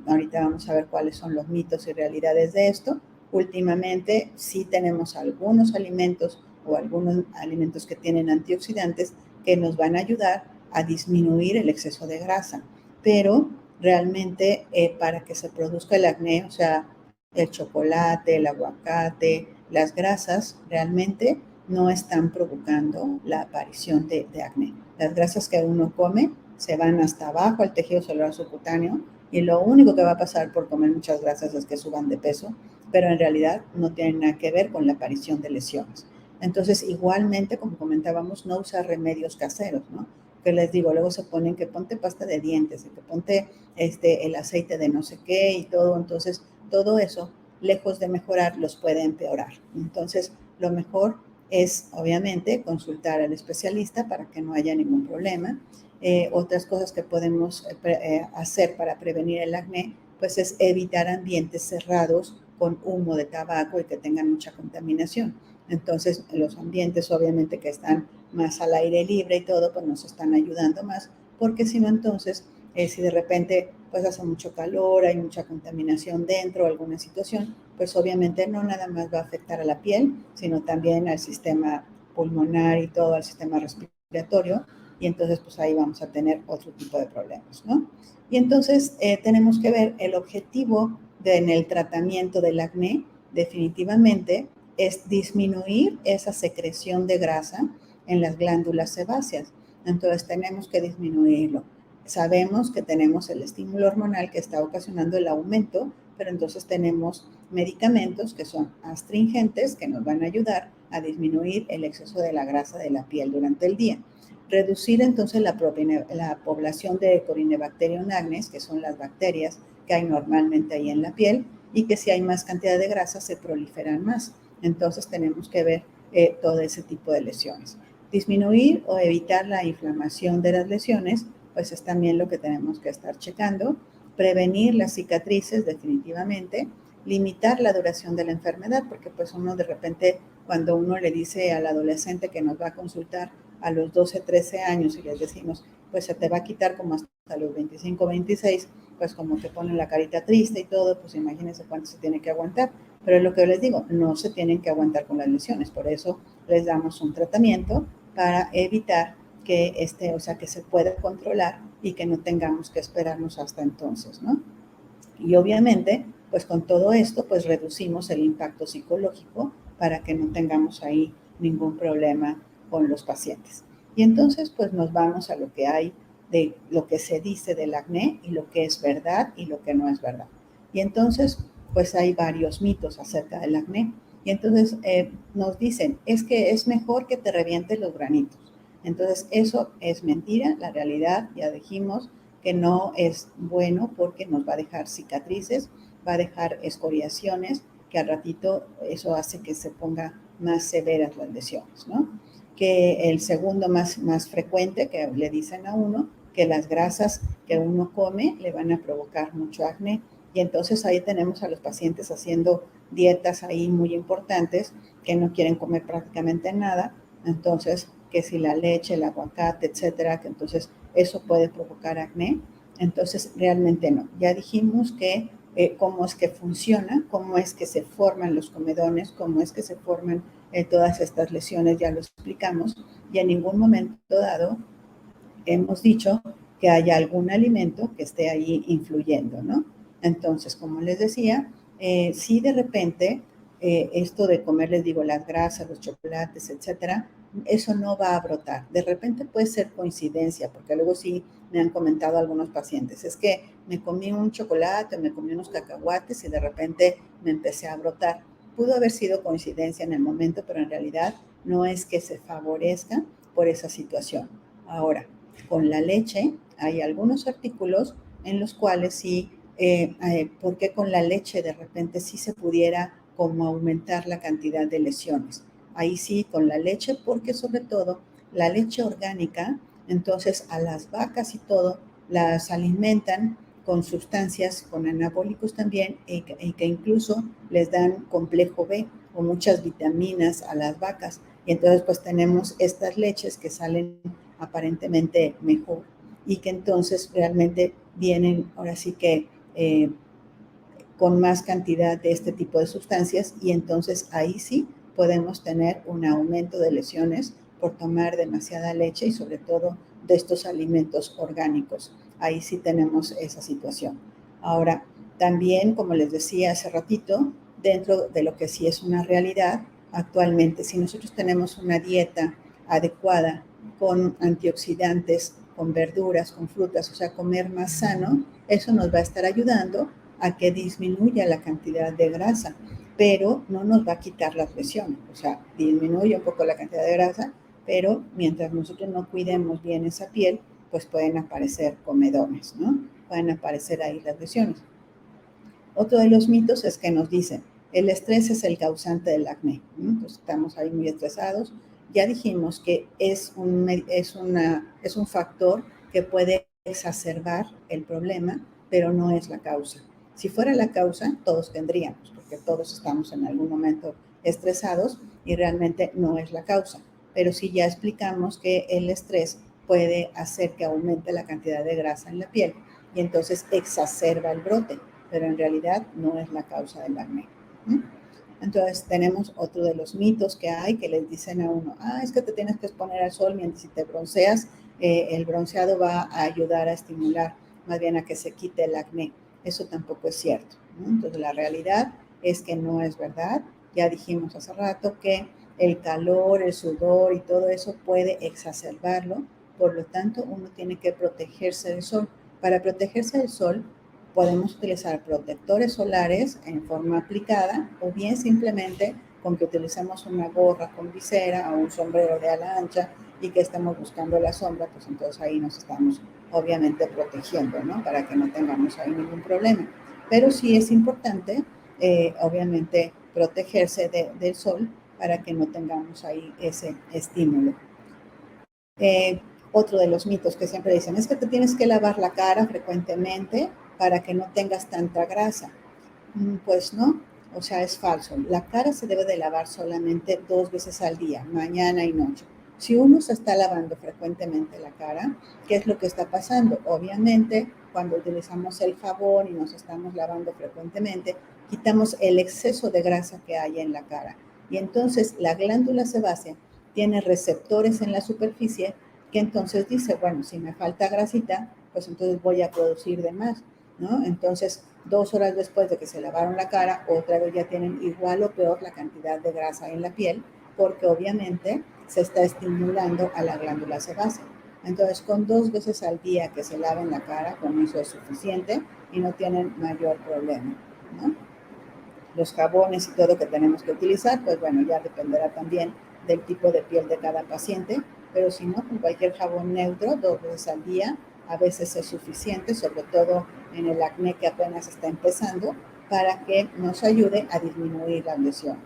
Ahorita vamos a ver cuáles son los mitos y realidades de esto. Últimamente sí tenemos algunos alimentos o algunos alimentos que tienen antioxidantes que nos van a ayudar a disminuir el exceso de grasa, pero realmente para que se produzca el acné, o sea, el chocolate, el aguacate, las grasas realmente no están provocando la aparición de acné. Las grasas que uno come se van hasta abajo al tejido celular subcutáneo y lo único que va a pasar por comer muchas grasas es que suban de peso, pero en realidad no tienen nada que ver con la aparición de lesiones. Entonces, igualmente, como comentábamos, no usar remedios caseros, ¿no? Que les digo, luego se ponen que ponte pasta de dientes, que ponte el aceite de no sé qué y todo. Entonces, todo eso, lejos de mejorar, los puede empeorar. Entonces, lo mejor es obviamente consultar al especialista para que no haya ningún problema. Otras cosas que podemos hacer para prevenir el acné, pues es evitar ambientes cerrados con humo de tabaco y que tengan mucha contaminación. Entonces, los ambientes obviamente que están más al aire libre y todo, pues nos están ayudando más, porque si no, entonces, si de repente pues hace mucho calor, hay mucha contaminación dentro, alguna situación, pues obviamente no nada más va a afectar a la piel, sino también al sistema pulmonar y todo, al sistema respiratorio, y entonces pues ahí vamos a tener otro tipo de problemas, ¿no? Y entonces tenemos que ver el objetivo en el tratamiento del acné, definitivamente, es disminuir esa secreción de grasa en las glándulas sebáceas. Entonces tenemos que disminuirlo. Sabemos que tenemos el estímulo hormonal que está ocasionando el aumento, pero entonces tenemos medicamentos que son astringentes que nos van a ayudar a disminuir el exceso de la grasa de la piel durante el día. Reducir entonces la población de Corynebacterium agnes, que son las bacterias que hay normalmente ahí en la piel, y que si hay más cantidad de grasa se proliferan más. Entonces tenemos que ver todo ese tipo de lesiones. Disminuir o evitar la inflamación de las lesiones, pues es también lo que tenemos que estar checando. Prevenir las cicatrices definitivamente. Limitar la duración de la enfermedad, porque pues uno de repente, cuando uno le dice al adolescente que nos va a consultar a los 12, 13 años y les decimos, pues se te va a quitar como hasta los 25, 26, pues como que ponen la carita triste y todo, pues imagínense cuánto se tiene que aguantar. Pero es lo que yo les digo, no se tienen que aguantar con las lesiones, por eso les damos un tratamiento para evitar que que se pueda controlar y que no tengamos que esperarnos hasta entonces, ¿no? Y obviamente, pues con todo esto, pues reducimos el impacto psicológico para que no tengamos ahí ningún problema con los pacientes. Y entonces, pues nos vamos a lo que hay de lo que se dice del acné y lo que es verdad y lo que no es verdad. Y entonces, pues hay varios mitos acerca del acné. Y entonces nos dicen, es que es mejor que te revientes los granitos. Entonces, eso es mentira. La realidad, ya dijimos, que no es bueno porque nos va a dejar cicatrices, va a dejar escoriaciones, que al ratito eso hace que se ponga más severas las lesiones, ¿no? Que el segundo más frecuente que le dicen a uno, que las grasas que uno come le van a provocar mucho acné. Y entonces ahí tenemos a los pacientes haciendo dietas ahí muy importantes, que no quieren comer prácticamente nada. Entonces, que si la leche, el aguacate, etcétera, que entonces eso puede provocar acné. Entonces, realmente no. Ya dijimos que cómo es que funciona, cómo es que se forman los comedones, cómo es que se forman todas estas lesiones, ya lo explicamos, y en ningún momento dado hemos dicho que haya algún alimento que esté ahí influyendo, ¿no? Entonces, como les decía, si de repente esto de comer, les digo, las grasas, los chocolates, etcétera, eso no va a brotar. De repente puede ser coincidencia, porque luego sí me han comentado algunos pacientes, es que me comí un chocolate, me comí unos cacahuates y de repente me empecé a brotar. Pudo haber sido coincidencia en el momento, pero en realidad no es que se favorezca por esa situación. Ahora, con la leche hay algunos artículos en los cuales sí, porque con la leche de repente sí se pudiera como aumentar la cantidad de lesiones. Ahí sí, con la leche, porque sobre todo la leche orgánica, entonces a las vacas y todo, las alimentan con sustancias, con anabólicos también, y que incluso les dan complejo B o muchas vitaminas a las vacas. Y entonces pues tenemos estas leches que salen aparentemente mejor y que entonces realmente vienen ahora sí que con más cantidad de este tipo de sustancias y entonces ahí sí podemos tener un aumento de lesiones por tomar demasiada leche y sobre todo de estos alimentos orgánicos. Ahí sí tenemos esa situación. Ahora, también, como les decía hace ratito, dentro de lo que sí es una realidad, actualmente, si nosotros tenemos una dieta adecuada con antioxidantes, con verduras, con frutas, o sea, comer más sano, eso nos va a estar ayudando a que disminuya la cantidad de grasa, pero no nos va a quitar las lesiones, o sea, disminuye un poco la cantidad de grasa, pero mientras nosotros no cuidemos bien esa piel, pues pueden aparecer comedones, ¿no? Pueden aparecer ahí las lesiones. Otro de los mitos es que nos dicen, El estrés es el causante del acné, ¿no? Entonces estamos ahí muy estresados. Ya dijimos que es un factor que puede exacerbar el problema, pero no es la causa. Si fuera la causa, todos tendríamos, porque todos estamos en algún momento estresados y realmente no es la causa. Pero sí ya explicamos que el estrés puede hacer que aumente la cantidad de grasa en la piel y entonces exacerba el brote, pero en realidad no es la causa del acné. Entonces tenemos otro de los mitos que hay que les dicen a uno, es que te tienes que exponer al sol mientras si te bronceas, el bronceado va a ayudar a estimular más bien a que se quite el acné. Eso tampoco es cierto, ¿no? Entonces la realidad es que no es verdad. Ya dijimos hace rato que el calor, el sudor y todo eso puede exacerbarlo, por lo tanto uno tiene que protegerse del sol. Para protegerse del sol podemos utilizar protectores solares en forma aplicada o bien simplemente con que utilicemos una gorra con visera o un sombrero de ala ancha y que estemos buscando la sombra, pues entonces ahí nos estamos obviamente protegiendo, ¿no? Para que no tengamos ahí ningún problema. Pero sí es importante, obviamente, protegerse del sol para que no tengamos ahí ese estímulo. Otro de los mitos que siempre dicen es que te tienes que lavar la cara frecuentemente para que no tengas tanta grasa. Pues no, o sea, es falso. La cara se debe de lavar solamente 2 veces al día, mañana y noche. Si uno se está lavando frecuentemente la cara, ¿qué es lo que está pasando? Obviamente, cuando utilizamos el jabón y nos estamos lavando frecuentemente, quitamos el exceso de grasa que hay en la cara. Y entonces la glándula sebácea tiene receptores en la superficie que entonces dice, bueno, si me falta grasita, pues entonces voy a producir de más, ¿no? Entonces, 2 horas después de que se lavaron la cara, otra vez ya tienen igual o peor la cantidad de grasa en la piel, porque obviamente se está estimulando a la glándula sebácea. Entonces, con 2 veces al día que se laven la cara, con eso es suficiente y no tienen mayor problema, ¿no? Los jabones y todo que tenemos que utilizar, pues bueno, ya dependerá también del tipo de piel de cada paciente, pero si no, con cualquier jabón neutro, 2 veces al día, a veces es suficiente, sobre todo en el acné que apenas está empezando, para que nos ayude a disminuir las lesiones.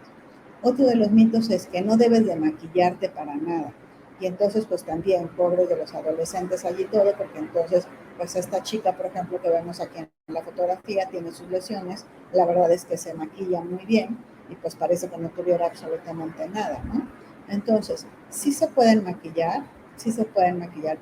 Otro de los mitos es que no debes de maquillarte para nada. Y entonces, pues también, pobres de los adolescentes allí todo, porque entonces, pues esta chica, por ejemplo, que vemos aquí en la fotografía, tiene sus lesiones, la verdad es que se maquilla muy bien y pues parece que no tuviera absolutamente nada, ¿no? Entonces, sí se pueden maquillar,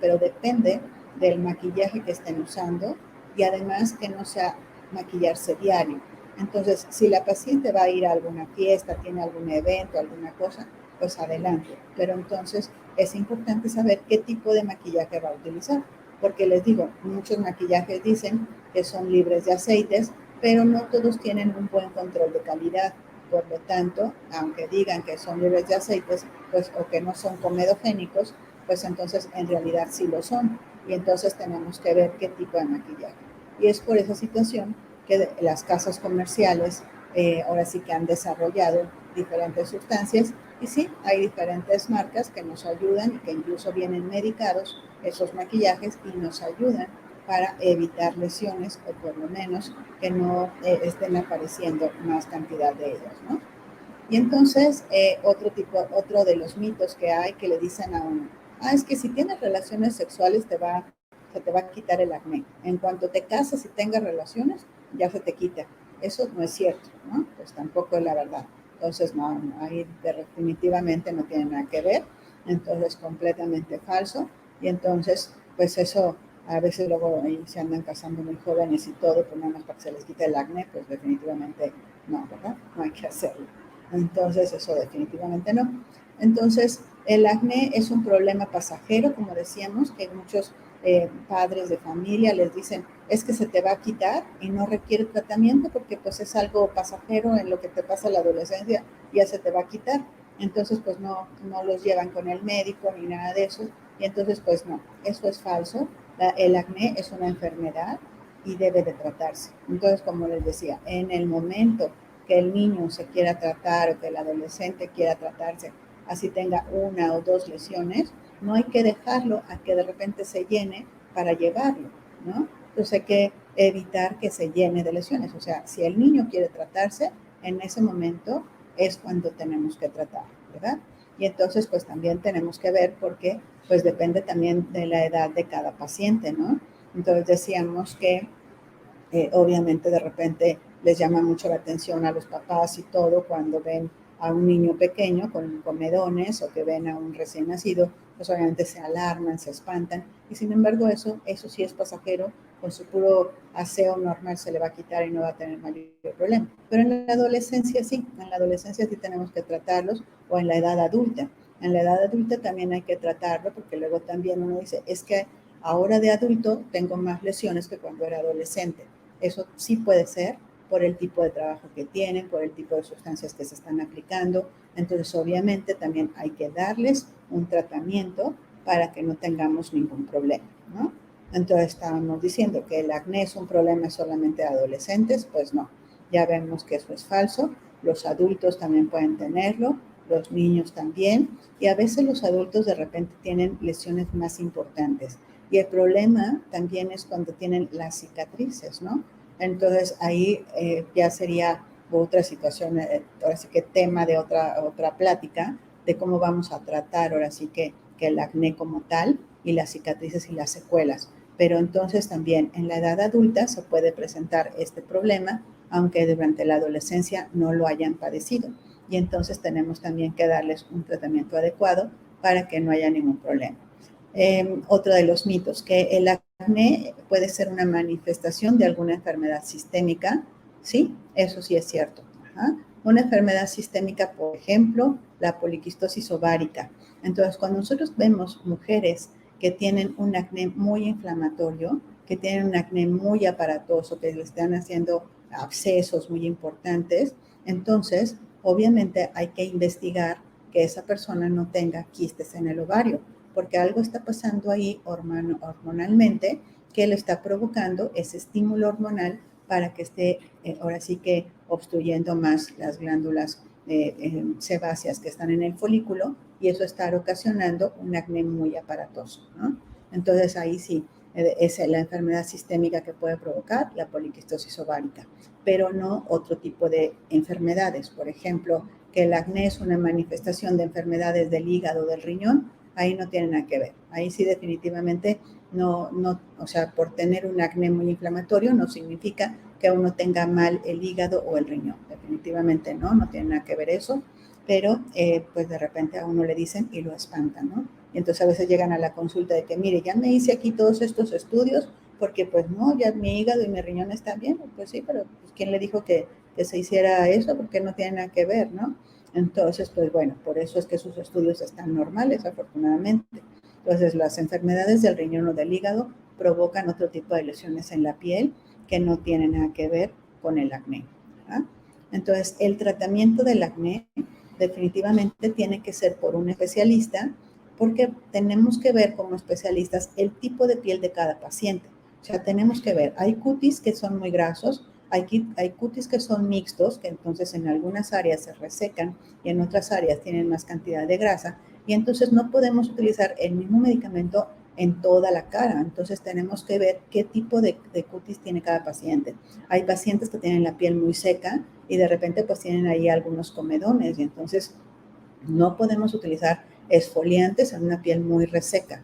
pero depende del maquillaje que estén usando y además que no sea maquillarse diario. Entonces, si la paciente va a ir a alguna fiesta, tiene algún evento, alguna cosa, pues adelante. Pero entonces es importante saber qué tipo de maquillaje va a utilizar, porque les digo, muchos maquillajes dicen que son libres de aceites, pero no todos tienen un buen control de calidad. Por lo tanto, aunque digan que son libres de aceites, pues, o que no son comedogénicos, pues entonces en realidad sí lo son. Y entonces tenemos que ver qué tipo de maquillaje. Y es por esa situación que las casas comerciales ahora sí que han desarrollado diferentes sustancias y sí, hay diferentes marcas que nos ayudan y que incluso vienen medicados esos maquillajes y nos ayudan para evitar lesiones o por lo menos que no estén apareciendo más cantidad de ellas, ¿no? Y entonces otro de los mitos que hay que le dicen a uno, es que si tienes relaciones sexuales se te va a quitar el acné. En cuanto te casas y tengas relaciones, ya se te quita. Eso no es cierto, ¿no? Pues tampoco es la verdad. Entonces, no, ahí definitivamente no tiene nada que ver. Entonces, completamente falso. Y entonces, pues eso, a veces luego ahí se andan casando muy jóvenes y todo, pues nada más para que se les quite el acné, pues definitivamente no, ¿verdad? No hay que hacerlo. Entonces, eso definitivamente no. Entonces, el acné es un problema pasajero, como decíamos, que muchos padres de familia les dicen, es que se te va a quitar y no requiere tratamiento porque pues es algo pasajero en lo que te pasa en la adolescencia, ya se te va a quitar. Entonces, pues no los llevan con el médico ni nada de eso. Y entonces, pues no, eso es falso. El acné es una enfermedad y debe de tratarse. Entonces, como les decía, en el momento que el niño se quiera tratar o que el adolescente quiera tratarse, así tenga 1 o 2 lesiones, no hay que dejarlo a que de repente se llene para llevarlo, ¿no? Entonces hay que evitar que se llene de lesiones. O sea, si el niño quiere tratarse, en ese momento es cuando tenemos que tratar, ¿verdad? Y entonces, pues también tenemos que ver porque, pues depende también de la edad de cada paciente, ¿no? Entonces decíamos que obviamente de repente les llama mucho la atención a los papás y todo cuando ven a un niño pequeño con comedones o que ven a un recién nacido, pues obviamente se alarman, se espantan y sin embargo eso sí es pasajero, con su puro aseo normal se le va a quitar y no va a tener mayor problema. Pero en la adolescencia sí, en la adolescencia sí tenemos que tratarlos o en la edad adulta. En la edad adulta también hay que tratarlo porque luego también uno dice, es que ahora de adulto tengo más lesiones que cuando era adolescente. Eso sí puede ser por el tipo de trabajo que tienen, por el tipo de sustancias que se están aplicando. Entonces, obviamente, también hay que darles un tratamiento para que no tengamos ningún problema, ¿no? Entonces, estábamos diciendo que el acné es un problema solamente de adolescentes, pues no. Ya vemos que eso es falso. Los adultos también pueden tenerlo, los niños también, y a veces los adultos de repente tienen lesiones más importantes. Y el problema también es cuando tienen las cicatrices, ¿no? Entonces ahí ya sería otra situación, ahora sí que tema de otra plática, de cómo vamos a tratar ahora sí que el acné como tal y las cicatrices y las secuelas. Pero entonces también en la edad adulta se puede presentar este problema, aunque durante la adolescencia no lo hayan padecido. Y entonces tenemos también que darles un tratamiento adecuado para que no haya ningún problema. Otro de los mitos, que el acné puede ser una manifestación de alguna enfermedad sistémica. Sí, eso sí es cierto. Ajá. Una enfermedad sistémica, por ejemplo, la poliquistosis ovárica. Entonces, cuando nosotros vemos mujeres que tienen un acné muy inflamatorio, que tienen un acné muy aparatoso, que le están haciendo abscesos muy importantes, entonces, obviamente hay que investigar que esa persona no tenga quistes en el ovario, porque algo está pasando ahí hormonalmente que le está provocando ese estímulo hormonal para que esté ahora sí que obstruyendo más las glándulas sebáceas que están en el folículo y eso está ocasionando un acné muy aparatoso, ¿no? Entonces ahí sí, es la enfermedad sistémica que puede provocar la poliquistosis ovárica, pero no otro tipo de enfermedades. Por ejemplo, que el acné es una manifestación de enfermedades del hígado o del riñón, ahí no tiene nada que ver. Ahí sí definitivamente no, o sea, por tener un acné muy inflamatorio no significa que uno tenga mal el hígado o el riñón. Definitivamente no tiene nada que ver eso, pero pues de repente a uno le dicen y lo espantan, ¿no? Y entonces a veces llegan a la consulta de que, mire, ya me hice aquí todos estos estudios, porque pues no, ya mi hígado y mi riñón están bien, pues sí, pero pues, ¿quién le dijo que se hiciera eso? Porque no tiene nada que ver, ¿no? Entonces, pues bueno, por eso es que sus estudios están normales, afortunadamente. Entonces, las enfermedades del riñón o del hígado provocan otro tipo de lesiones en la piel que no tienen nada que ver con el acné, ¿verdad? Entonces, el tratamiento del acné definitivamente tiene que ser por un especialista porque tenemos que ver como especialistas el tipo de piel de cada paciente. O sea, tenemos que ver, hay cutis que son muy grasos, hay cutis que son mixtos, que entonces en algunas áreas se resecan y en otras áreas tienen más cantidad de grasa, y entonces no podemos utilizar el mismo medicamento en toda la cara. Entonces tenemos que ver qué tipo de cutis tiene cada paciente. Hay pacientes que tienen la piel muy seca y de repente pues tienen ahí algunos comedones y entonces no podemos utilizar exfoliantes en una piel muy reseca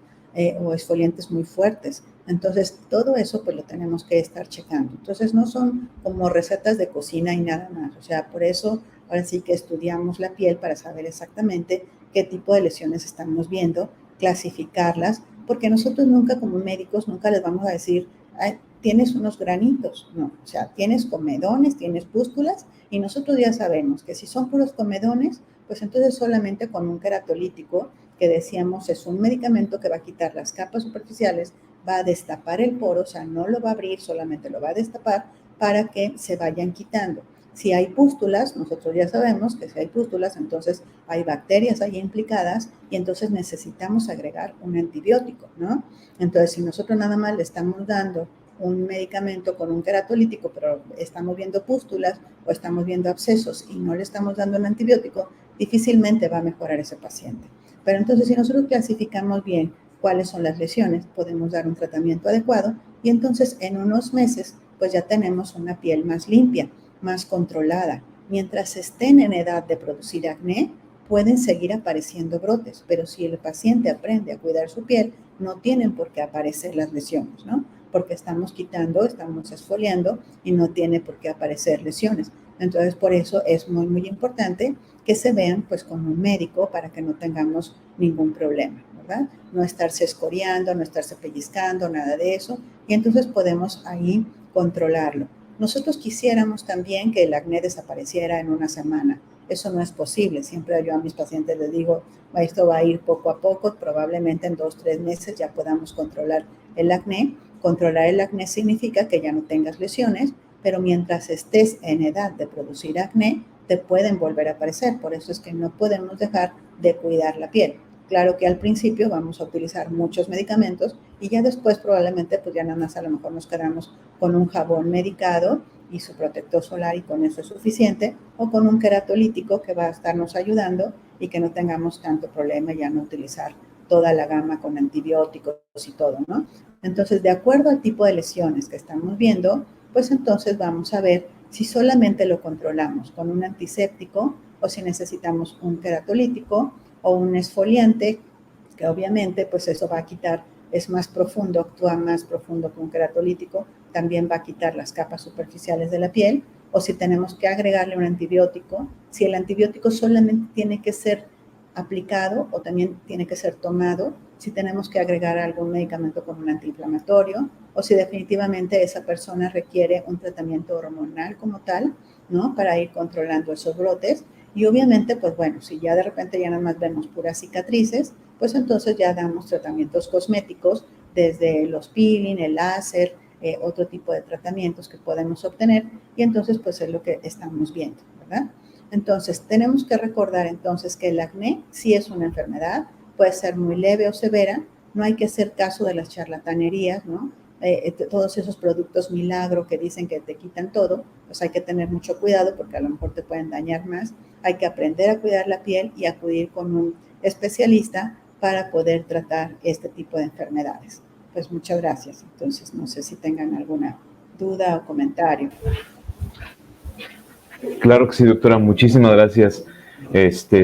o exfoliantes muy fuertes. Entonces, todo eso pues lo tenemos que estar checando. Entonces, no son como recetas de cocina y nada más. O sea, por eso ahora sí que estudiamos la piel para saber exactamente qué tipo de lesiones estamos viendo, clasificarlas, porque nosotros nunca como médicos, nunca les vamos a decir, ay, tienes unos granitos. No, o sea, tienes comedones, tienes pústulas y nosotros ya sabemos que si son puros comedones, pues entonces solamente con un queratolítico, que decíamos es un medicamento que va a quitar las capas superficiales, va a destapar el poro, o sea, no lo va a abrir, solamente lo va a destapar para que se vayan quitando. Si hay pústulas, nosotros ya sabemos que si hay pústulas, entonces hay bacterias ahí implicadas y entonces necesitamos agregar un antibiótico, ¿no? Entonces, si nosotros nada más le estamos dando un medicamento con un queratolítico, pero estamos viendo pústulas o estamos viendo abscesos y no le estamos dando un antibiótico, difícilmente va a mejorar ese paciente. Pero entonces, si nosotros clasificamos bien cuáles son las lesiones, podemos dar un tratamiento adecuado y entonces en unos meses, pues ya tenemos una piel más limpia, más controlada, Mientras estén en edad de producir acné, pueden seguir apareciendo brotes, pero si el paciente aprende a cuidar su piel, no tienen por qué aparecer las lesiones, ¿no? Porque estamos quitando, estamos exfoliando y no tiene por qué aparecer lesiones. Entonces, por eso es muy, muy importante que se vean pues con un médico para que no tengamos ningún problema, ¿verdad? No estarse escoriando, no estarse pellizcando, nada de eso. Y entonces podemos ahí controlarlo. Nosotros quisiéramos también que el acné desapareciera en una semana. Eso no es posible. Siempre yo a mis pacientes les digo, esto va a ir poco a poco, probablemente en 2-3 meses ya podamos controlar el acné. Controlar el acné significa que ya no tengas lesiones, pero mientras estés en edad de producir acné, te pueden volver a aparecer. Por eso es que no podemos dejar de cuidar la piel. Claro que al principio vamos a utilizar muchos medicamentos y ya después probablemente pues ya nada más a lo mejor nos quedamos con un jabón medicado y su protector solar y con eso es suficiente, o con un queratolítico que va a estarnos ayudando y que no tengamos tanto problema ya no utilizar toda la gama con antibióticos y todo, ¿no? Entonces, de acuerdo al tipo de lesiones que estamos viendo, pues entonces vamos a ver si solamente lo controlamos con un antiséptico o si necesitamos un queratolítico o un exfoliante, que obviamente pues eso va a quitar, es más profundo, actúa más profundo que un queratolítico, también va a quitar las capas superficiales de la piel, o si tenemos que agregarle un antibiótico, si el antibiótico solamente tiene que ser aplicado o también tiene que ser tomado, si tenemos que agregar algún medicamento como un antiinflamatorio, o si definitivamente esa persona requiere un tratamiento hormonal como tal, ¿no? Para ir controlando esos brotes. Y obviamente, pues bueno, si ya de repente ya nada más vemos puras cicatrices, pues entonces ya damos tratamientos cosméticos desde los peeling, el láser, otro tipo de tratamientos que podemos obtener y entonces pues es lo que estamos viendo, ¿verdad? Entonces tenemos que recordar entonces que el acné sí es una enfermedad, puede ser muy leve o severa, no hay que hacer caso de las charlatanerías, ¿no? Todos esos productos milagro que dicen que te quitan todo, pues hay que tener mucho cuidado porque a lo mejor te pueden dañar más. Hay que aprender a cuidar la piel y acudir con un especialista para poder tratar este tipo de enfermedades. Pues muchas gracias. Entonces, no sé si tengan alguna duda o comentario. Claro que sí, doctora. Muchísimas gracias.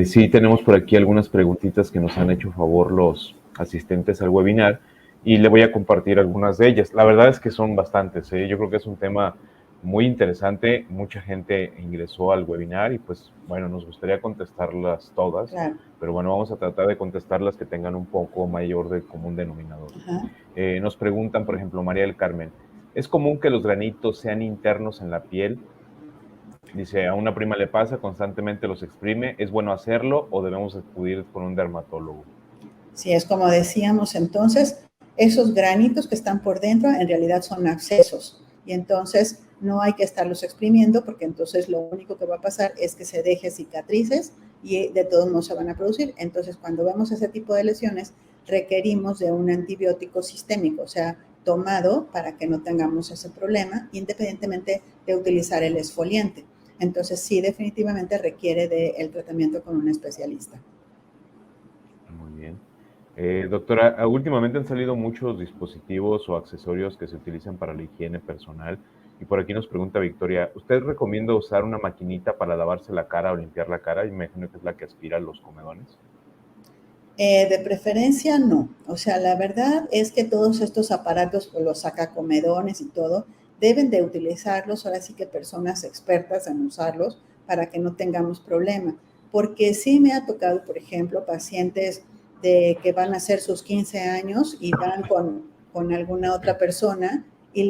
Sí, tenemos por aquí algunas preguntitas que nos han hecho favor los asistentes al webinar y le voy a compartir algunas de ellas. La verdad es que son bastantes, ¿eh? Yo creo que es un tema muy interesante. Mucha gente ingresó al webinar y pues bueno, nos gustaría contestarlas todas, Claro. pero bueno, vamos a tratar de contestar las que tengan un poco mayor de común denominador. Nos preguntan, por ejemplo, María del Carmen, ¿es común que los granitos sean internos en la piel? Dice, a una prima le pasa, constantemente los exprime, ¿es bueno hacerlo o debemos acudir con un dermatólogo? Sí, es como decíamos entonces, esos granitos que están por dentro en realidad son abscesos y entonces no hay que estarlos exprimiendo porque entonces lo único que va a pasar es que se deje cicatrices y de todos modos se van a producir. Entonces cuando vemos ese tipo de lesiones requerimos de un antibiótico sistémico, o sea, tomado para que no tengamos ese problema independientemente de utilizar el exfoliante. Entonces sí, definitivamente requiere del tratamiento con un especialista. Muy bien. Doctora, últimamente han salido muchos dispositivos o accesorios que se utilizan para la higiene personal. Y por aquí nos pregunta Victoria, ¿usted recomienda usar una maquinita para lavarse la cara o limpiar la cara? Imagino que es la que aspira los comedones. De preferencia no. O sea, la verdad es que todos estos aparatos, los sacacomedones y todo, deben de utilizarlos, ahora sí que personas expertas en usarlos para que no tengamos problema. Porque sí me ha tocado, por ejemplo, pacientes que van a hacer sus 15 años y van con alguna otra persona y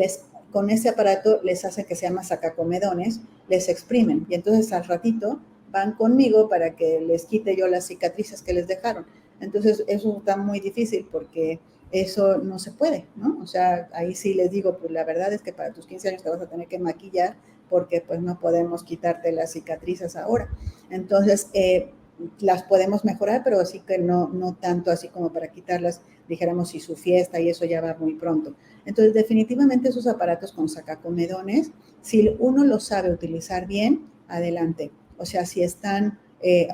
con ese aparato les hacen que se llama sacacomedones, les exprimen y entonces al ratito van conmigo para que les quite yo las cicatrices que les dejaron. Entonces, eso está muy difícil porque eso no se puede, ¿no? O sea, ahí sí les digo, pues la verdad es que para tus 15 años te vas a tener que maquillar porque pues no podemos quitarte las cicatrices ahora. Entonces, las podemos mejorar, pero así que no tanto así como para quitarlas, dijéramos, si su fiesta y eso ya va muy pronto. Entonces, definitivamente esos aparatos con sacacomedones, si uno los sabe utilizar bien, adelante. O sea, si están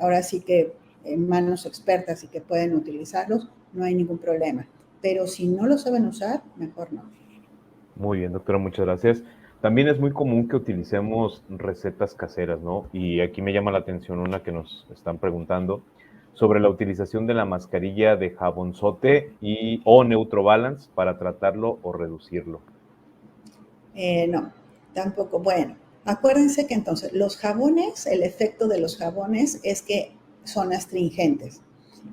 ahora sí que en manos expertas y que pueden utilizarlos, no hay ningún problema. Pero si no lo saben usar, mejor no. Muy bien, doctora, muchas gracias. También es muy común que utilicemos recetas caseras, ¿no? Y aquí me llama la atención una que nos están preguntando sobre la utilización de la mascarilla de jabonzote y o Neutrobalance para tratarlo o reducirlo. No, tampoco. Bueno, acuérdense que entonces los jabones, el efecto de los jabones es que son astringentes.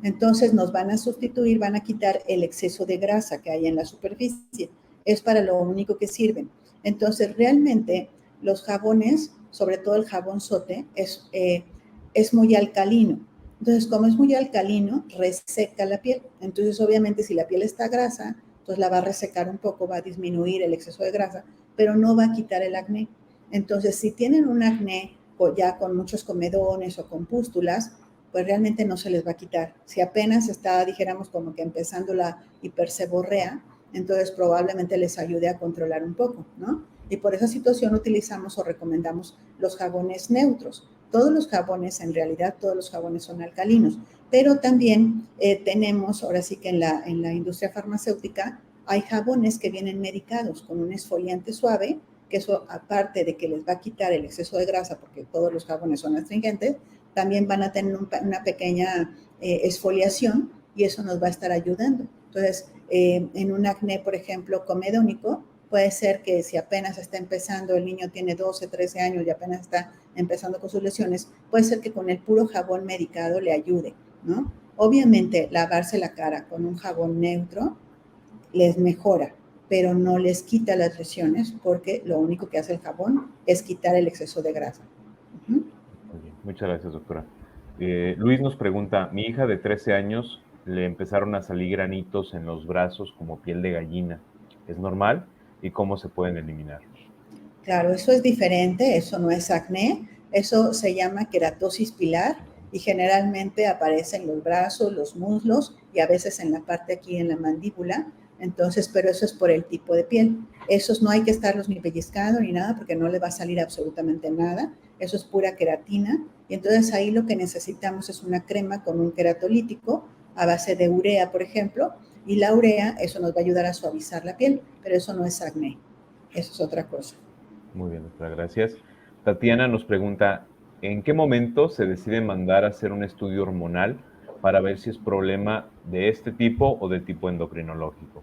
Entonces nos van a sustituir, van a quitar el exceso de grasa que hay en la superficie. Es para lo único que sirven. Entonces realmente los jabones, sobre todo el jabón sote, es muy alcalino. Entonces, como es muy alcalino, reseca la piel. Entonces, obviamente, si la piel está grasa, entonces la va a resecar un poco, va a disminuir el exceso de grasa, pero no va a quitar el acné. Entonces, si tienen un acné ya con muchos comedones o con pústulas, pues realmente no se les va a quitar. Si apenas está, dijéramos, como que empezando la hiperseborrea, entonces probablemente les ayude a controlar un poco, ¿no? Y por esa situación utilizamos o recomendamos los jabones neutros. Todos los jabones, en realidad, todos los jabones son alcalinos, pero también tenemos, ahora sí que en la industria farmacéutica, hay jabones que vienen medicados con un exfoliante suave, que eso aparte de que les va a quitar el exceso de grasa, porque todos los jabones son astringentes, también van a tener una pequeña exfoliación y eso nos va a estar ayudando. Entonces, en un acné, por ejemplo, comedónico, puede ser que si apenas está empezando, el niño tiene 12, 13 años y apenas está empezando con sus lesiones, puede ser que con el puro jabón medicado le ayude, ¿no? Obviamente, lavarse la cara con un jabón neutro les mejora, pero no les quita las lesiones porque lo único que hace el jabón es quitar el exceso de grasa. Muy bien, muchas gracias, doctora. Luis nos pregunta, mi hija de 13 años le empezaron a salir granitos en los brazos como piel de gallina. ¿Es normal? ¿Y cómo se pueden eliminar? Claro, eso es diferente, eso no es acné, eso se llama queratosis pilar y generalmente aparece en los brazos, los muslos y a veces en la parte aquí en la mandíbula. Entonces, pero eso es por el tipo de piel. Esos no hay que estarlos ni pellizcando ni nada porque no le va a salir absolutamente nada. Eso es pura queratina. Y entonces ahí lo que necesitamos es una crema con un queratolítico a base de urea, por ejemplo. Y la urea, eso nos va a ayudar a suavizar la piel, pero eso no es acné. Eso es otra cosa. Muy bien, doctora, gracias. Tatiana nos pregunta, ¿en qué momento se decide mandar a hacer un estudio hormonal para ver si es problema de este tipo o de tipo endocrinológico?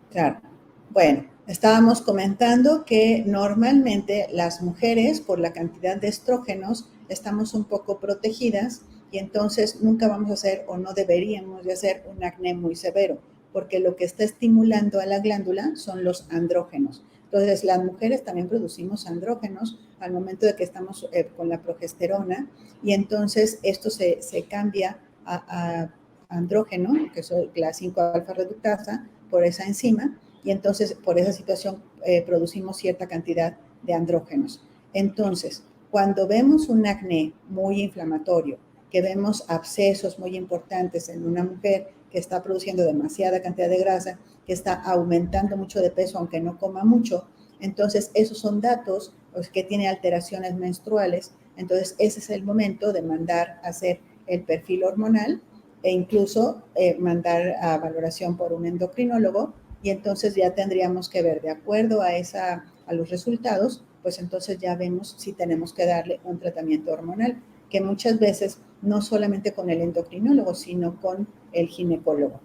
Claro. Bueno, estábamos comentando que normalmente las mujeres, por la cantidad de estrógenos, estamos un poco protegidas y entonces nunca vamos a hacer o no deberíamos de hacer un acné muy severo, porque lo que está estimulando a la glándula son los andrógenos. Entonces, las mujeres también producimos andrógenos al momento de que estamos con la progesterona y entonces esto se cambia a andrógeno, que es la 5-alfa reductasa, por esa enzima y entonces por esa situación producimos cierta cantidad de andrógenos. Entonces, cuando vemos un acné muy inflamatorio, que vemos abscesos muy importantes en una mujer que está produciendo demasiada cantidad de grasa, que está aumentando mucho de peso aunque no coma mucho, entonces esos son datos pues, que tiene alteraciones menstruales, entonces ese es el momento de mandar a hacer el perfil hormonal e incluso mandar a valoración por un endocrinólogo y entonces ya tendríamos que ver de acuerdo a los resultados, pues entonces ya vemos si tenemos que darle un tratamiento hormonal, que muchas veces no solamente con el endocrinólogo, sino con el ginecólogo,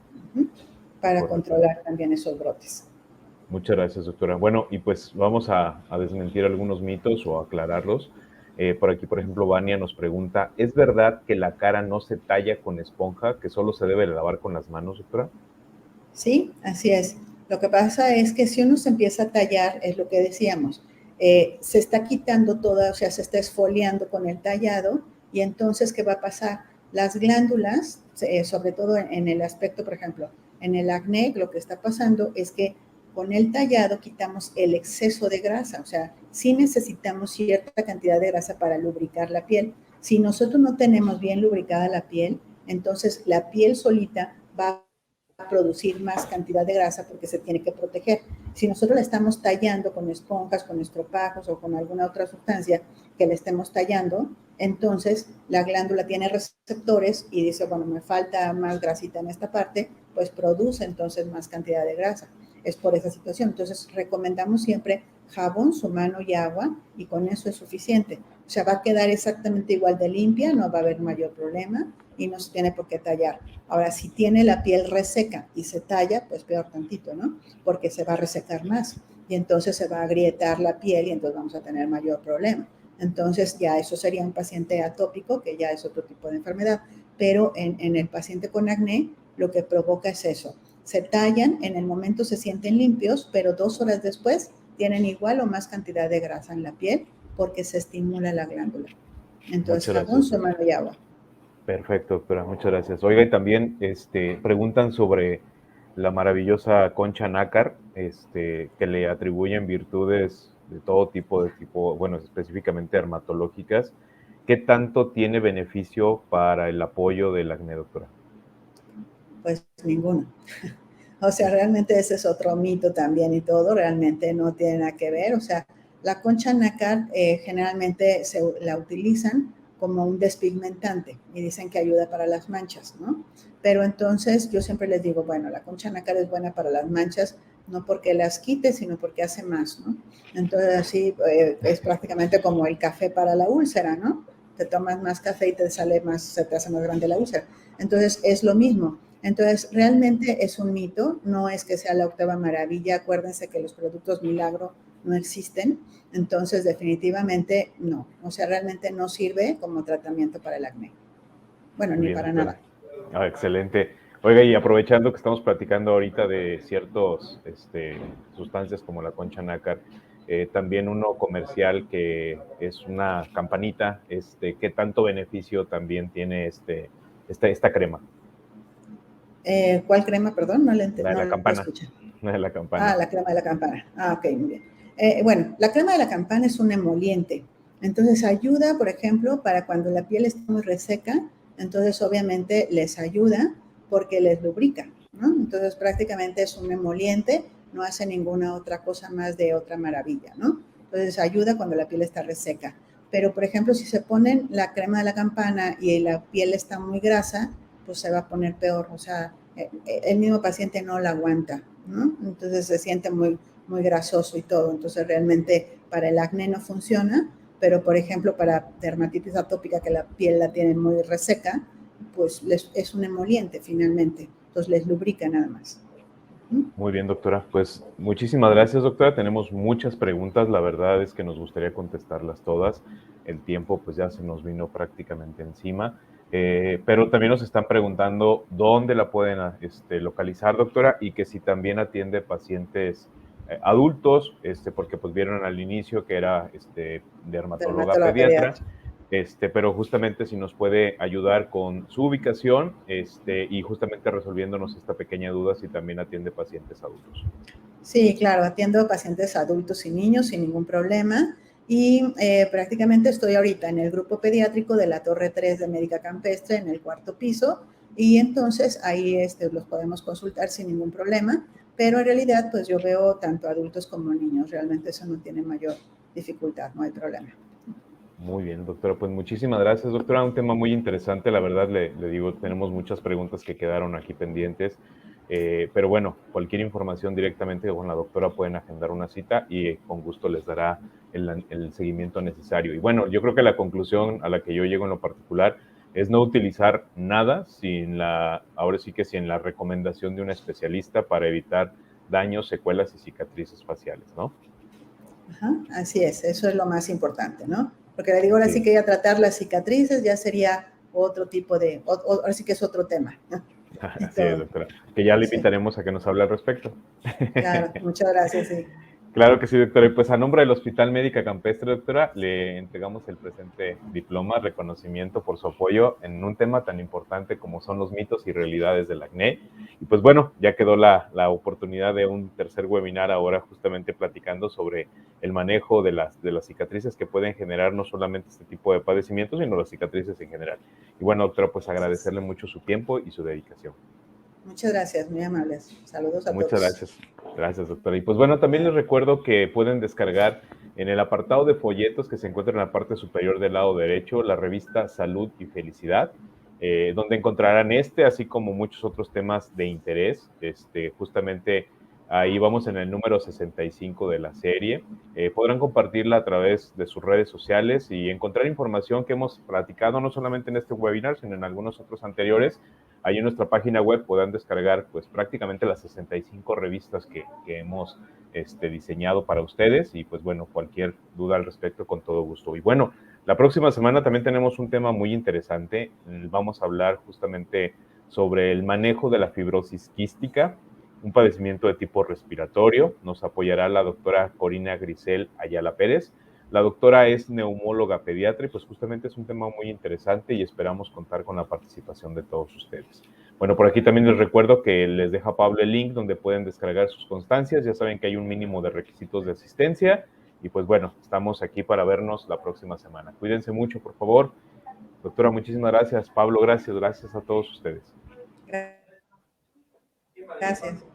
para Correcto. controlar también esos brotes. Muchas gracias, doctora. Bueno, y pues vamos a desmentir algunos mitos o aclararlos. Por aquí, por ejemplo, Vania nos pregunta, ¿es verdad que la cara no se talla con esponja, que solo se debe lavar con las manos, doctora? Sí, así es. Lo que pasa es que si uno se empieza a tallar, es lo que decíamos, se está quitando toda, o sea, se está esfoliando con el tallado y entonces, ¿qué va a pasar? Las glándulas, sobre todo en el aspecto, por ejemplo, en el acné, lo que está pasando es que con el tallado quitamos el exceso de grasa, o sea, sí necesitamos cierta cantidad de grasa para lubricar la piel. Si nosotros no tenemos bien lubricada la piel, entonces la piel solita va a producir más cantidad de grasa porque se tiene que proteger. Si nosotros la estamos tallando con esponjas, con estropajos o con alguna otra sustancia que le estemos tallando, entonces la glándula tiene receptores y dice, bueno, me falta más grasita en esta parte, pues produce entonces más cantidad de grasa. Es por esa situación. Entonces recomendamos siempre jabón, su mano y agua, y con eso es suficiente. O sea, va a quedar exactamente igual de limpia, no va a haber mayor problema y no se tiene por qué tallar. Ahora, si tiene la piel reseca y se talla, pues peor tantito, ¿no? Porque se va a resecar más y entonces se va a agrietar la piel y entonces vamos a tener mayor problema. Entonces ya eso sería un paciente atópico, que ya es otro tipo de enfermedad, pero en el paciente con acné lo que provoca es eso. Se tallan, en el momento se sienten limpios, pero 2 horas después tienen igual o más cantidad de grasa en la piel porque se estimula la glándula. Entonces, Muchas jabón, gracias. su mano y agua. Perfecto, doctora, muchas gracias. Oiga, y también preguntan sobre la maravillosa concha nácar, que le atribuyen virtudes de todo tipo, bueno, específicamente dermatológicas. ¿Qué tanto tiene beneficio para el apoyo del acné, doctora? Pues ninguno. O sea, realmente ese es otro mito también y todo, realmente no tiene nada que ver. O sea, la concha nácar generalmente la utilizan como un despigmentante y dicen que ayuda para las manchas, ¿no? Pero entonces yo siempre les digo, bueno, la concha nácar es buena para las manchas, no porque las quite, sino porque hace más, ¿no? Entonces así es prácticamente como el café para la úlcera, ¿no? Te tomas más café y te sale más, se te hace más grande la úlcera. Entonces es lo mismo. Entonces, realmente es un mito, no es que sea la octava maravilla, acuérdense que los productos milagro no existen, entonces definitivamente no, o sea, realmente no sirve como tratamiento para el acné. Bueno, Muy ni bien, para doctora. nada. Excelente. Oiga, y aprovechando que estamos platicando ahorita de ciertas sustancias como la concha nácar, también uno comercial que es una campanita, ¿qué tanto beneficio también tiene esta crema? ¿Cuál crema, perdón? La de No la lo campana, escuché. la de la Ah, campana. la crema de la campana. Ah, ok, muy bien. Bueno, la crema de la campana es un emoliente. Entonces ayuda, por ejemplo, para cuando la piel está muy reseca, entonces obviamente les ayuda porque les lubrica, ¿no? Entonces prácticamente es un emoliente, no hace ninguna otra cosa más de otra maravilla, ¿no? Entonces ayuda cuando la piel está reseca. Pero, por ejemplo, si se ponen la crema de la campana y la piel está muy grasa, pues se va a poner peor. O sea, el mismo paciente no la aguanta, ¿no? Entonces se siente muy, muy grasoso y todo. Entonces realmente para el acné no funciona, pero por ejemplo para dermatitis atópica que la piel la tienen muy reseca, pues es un emoliente finalmente. Entonces les lubrica nada más. Muy bien, doctora. Pues muchísimas gracias, doctora. Tenemos muchas preguntas. La verdad es que nos gustaría contestarlas todas. El tiempo pues ya se nos vino prácticamente encima. Pero también nos están preguntando dónde la pueden localizar, doctora, y que si también atiende pacientes adultos, porque pues vieron al inicio que era dermatóloga Dermatóloga pediatra. pediatra. Pero justamente si nos puede ayudar con su ubicación y justamente resolviéndonos esta pequeña duda si también atiende pacientes adultos. Sí, claro, atiendo a pacientes adultos y niños sin ningún problema y prácticamente estoy ahorita en el grupo pediátrico de la Torre 3 de Médica Campestre en el 4º piso y entonces ahí los podemos consultar sin ningún problema, pero en realidad pues yo veo tanto adultos como niños, realmente eso no tiene mayor dificultad, no hay problema. Muy bien, doctora. Pues muchísimas gracias, doctora. Un tema muy interesante. La verdad, le digo, tenemos muchas preguntas que quedaron aquí pendientes. Pero bueno, cualquier información directamente con la doctora pueden agendar una cita y con gusto les dará el seguimiento necesario. Y bueno, yo creo que la conclusión a la que yo llego en lo particular es no utilizar nada ahora sí que sin la recomendación de un especialista para evitar daños, secuelas y cicatrices faciales, ¿no? Ajá, así es, eso es lo más importante, ¿no? Porque le digo ahora Sí. sí que ya tratar las cicatrices ya sería otro tipo de, ahora sí que es otro tema, ¿no? Y Así es, todo, doctora. Que ya le sí, invitaremos a que nos hable al respecto. claro, muchas gracias, sí. Claro que sí, doctora. Y pues a nombre del Hospital Médica Campestre, doctora, le entregamos el presente diploma, reconocimiento por su apoyo en un tema tan importante como son los mitos y realidades del acné. Y pues bueno, ya quedó la oportunidad de un tercer webinar ahora justamente platicando sobre el manejo de las cicatrices que pueden generar no solamente este tipo de padecimientos, sino las cicatrices en general. Y bueno, doctora, pues agradecerle mucho su tiempo y su dedicación. Muchas gracias, muy amables. Saludos a Muchas todos. gracias. Gracias, doctora. Y pues bueno, también les recuerdo que pueden descargar en el apartado de folletos que se encuentra en la parte superior del lado derecho la revista Salud y Felicidad, donde encontrarán así como muchos otros temas de interés. Justamente Ahí vamos en el número 65 de la serie. Podrán compartirla a través de sus redes sociales y encontrar información que hemos platicado no solamente en este webinar, sino en algunos otros anteriores. Ahí en nuestra página web podrán descargar pues prácticamente las 65 revistas que hemos diseñado para ustedes y pues bueno, cualquier duda al respecto con todo gusto. Y bueno, la próxima semana también tenemos un tema muy interesante. Vamos a hablar justamente sobre el manejo de la fibrosis quística, un padecimiento de tipo respiratorio. Nos apoyará la doctora Corina Grisel Ayala Pérez. La doctora es neumóloga pediatra y pues justamente es un tema muy interesante y esperamos contar con la participación de todos ustedes. Bueno, por aquí también les recuerdo que les deja Pablo el link donde pueden descargar sus constancias. Ya saben que hay un mínimo de requisitos de asistencia y pues bueno, estamos aquí para vernos la próxima semana. Cuídense mucho, por favor. Doctora, muchísimas gracias. Pablo, gracias a todos ustedes. Gracias.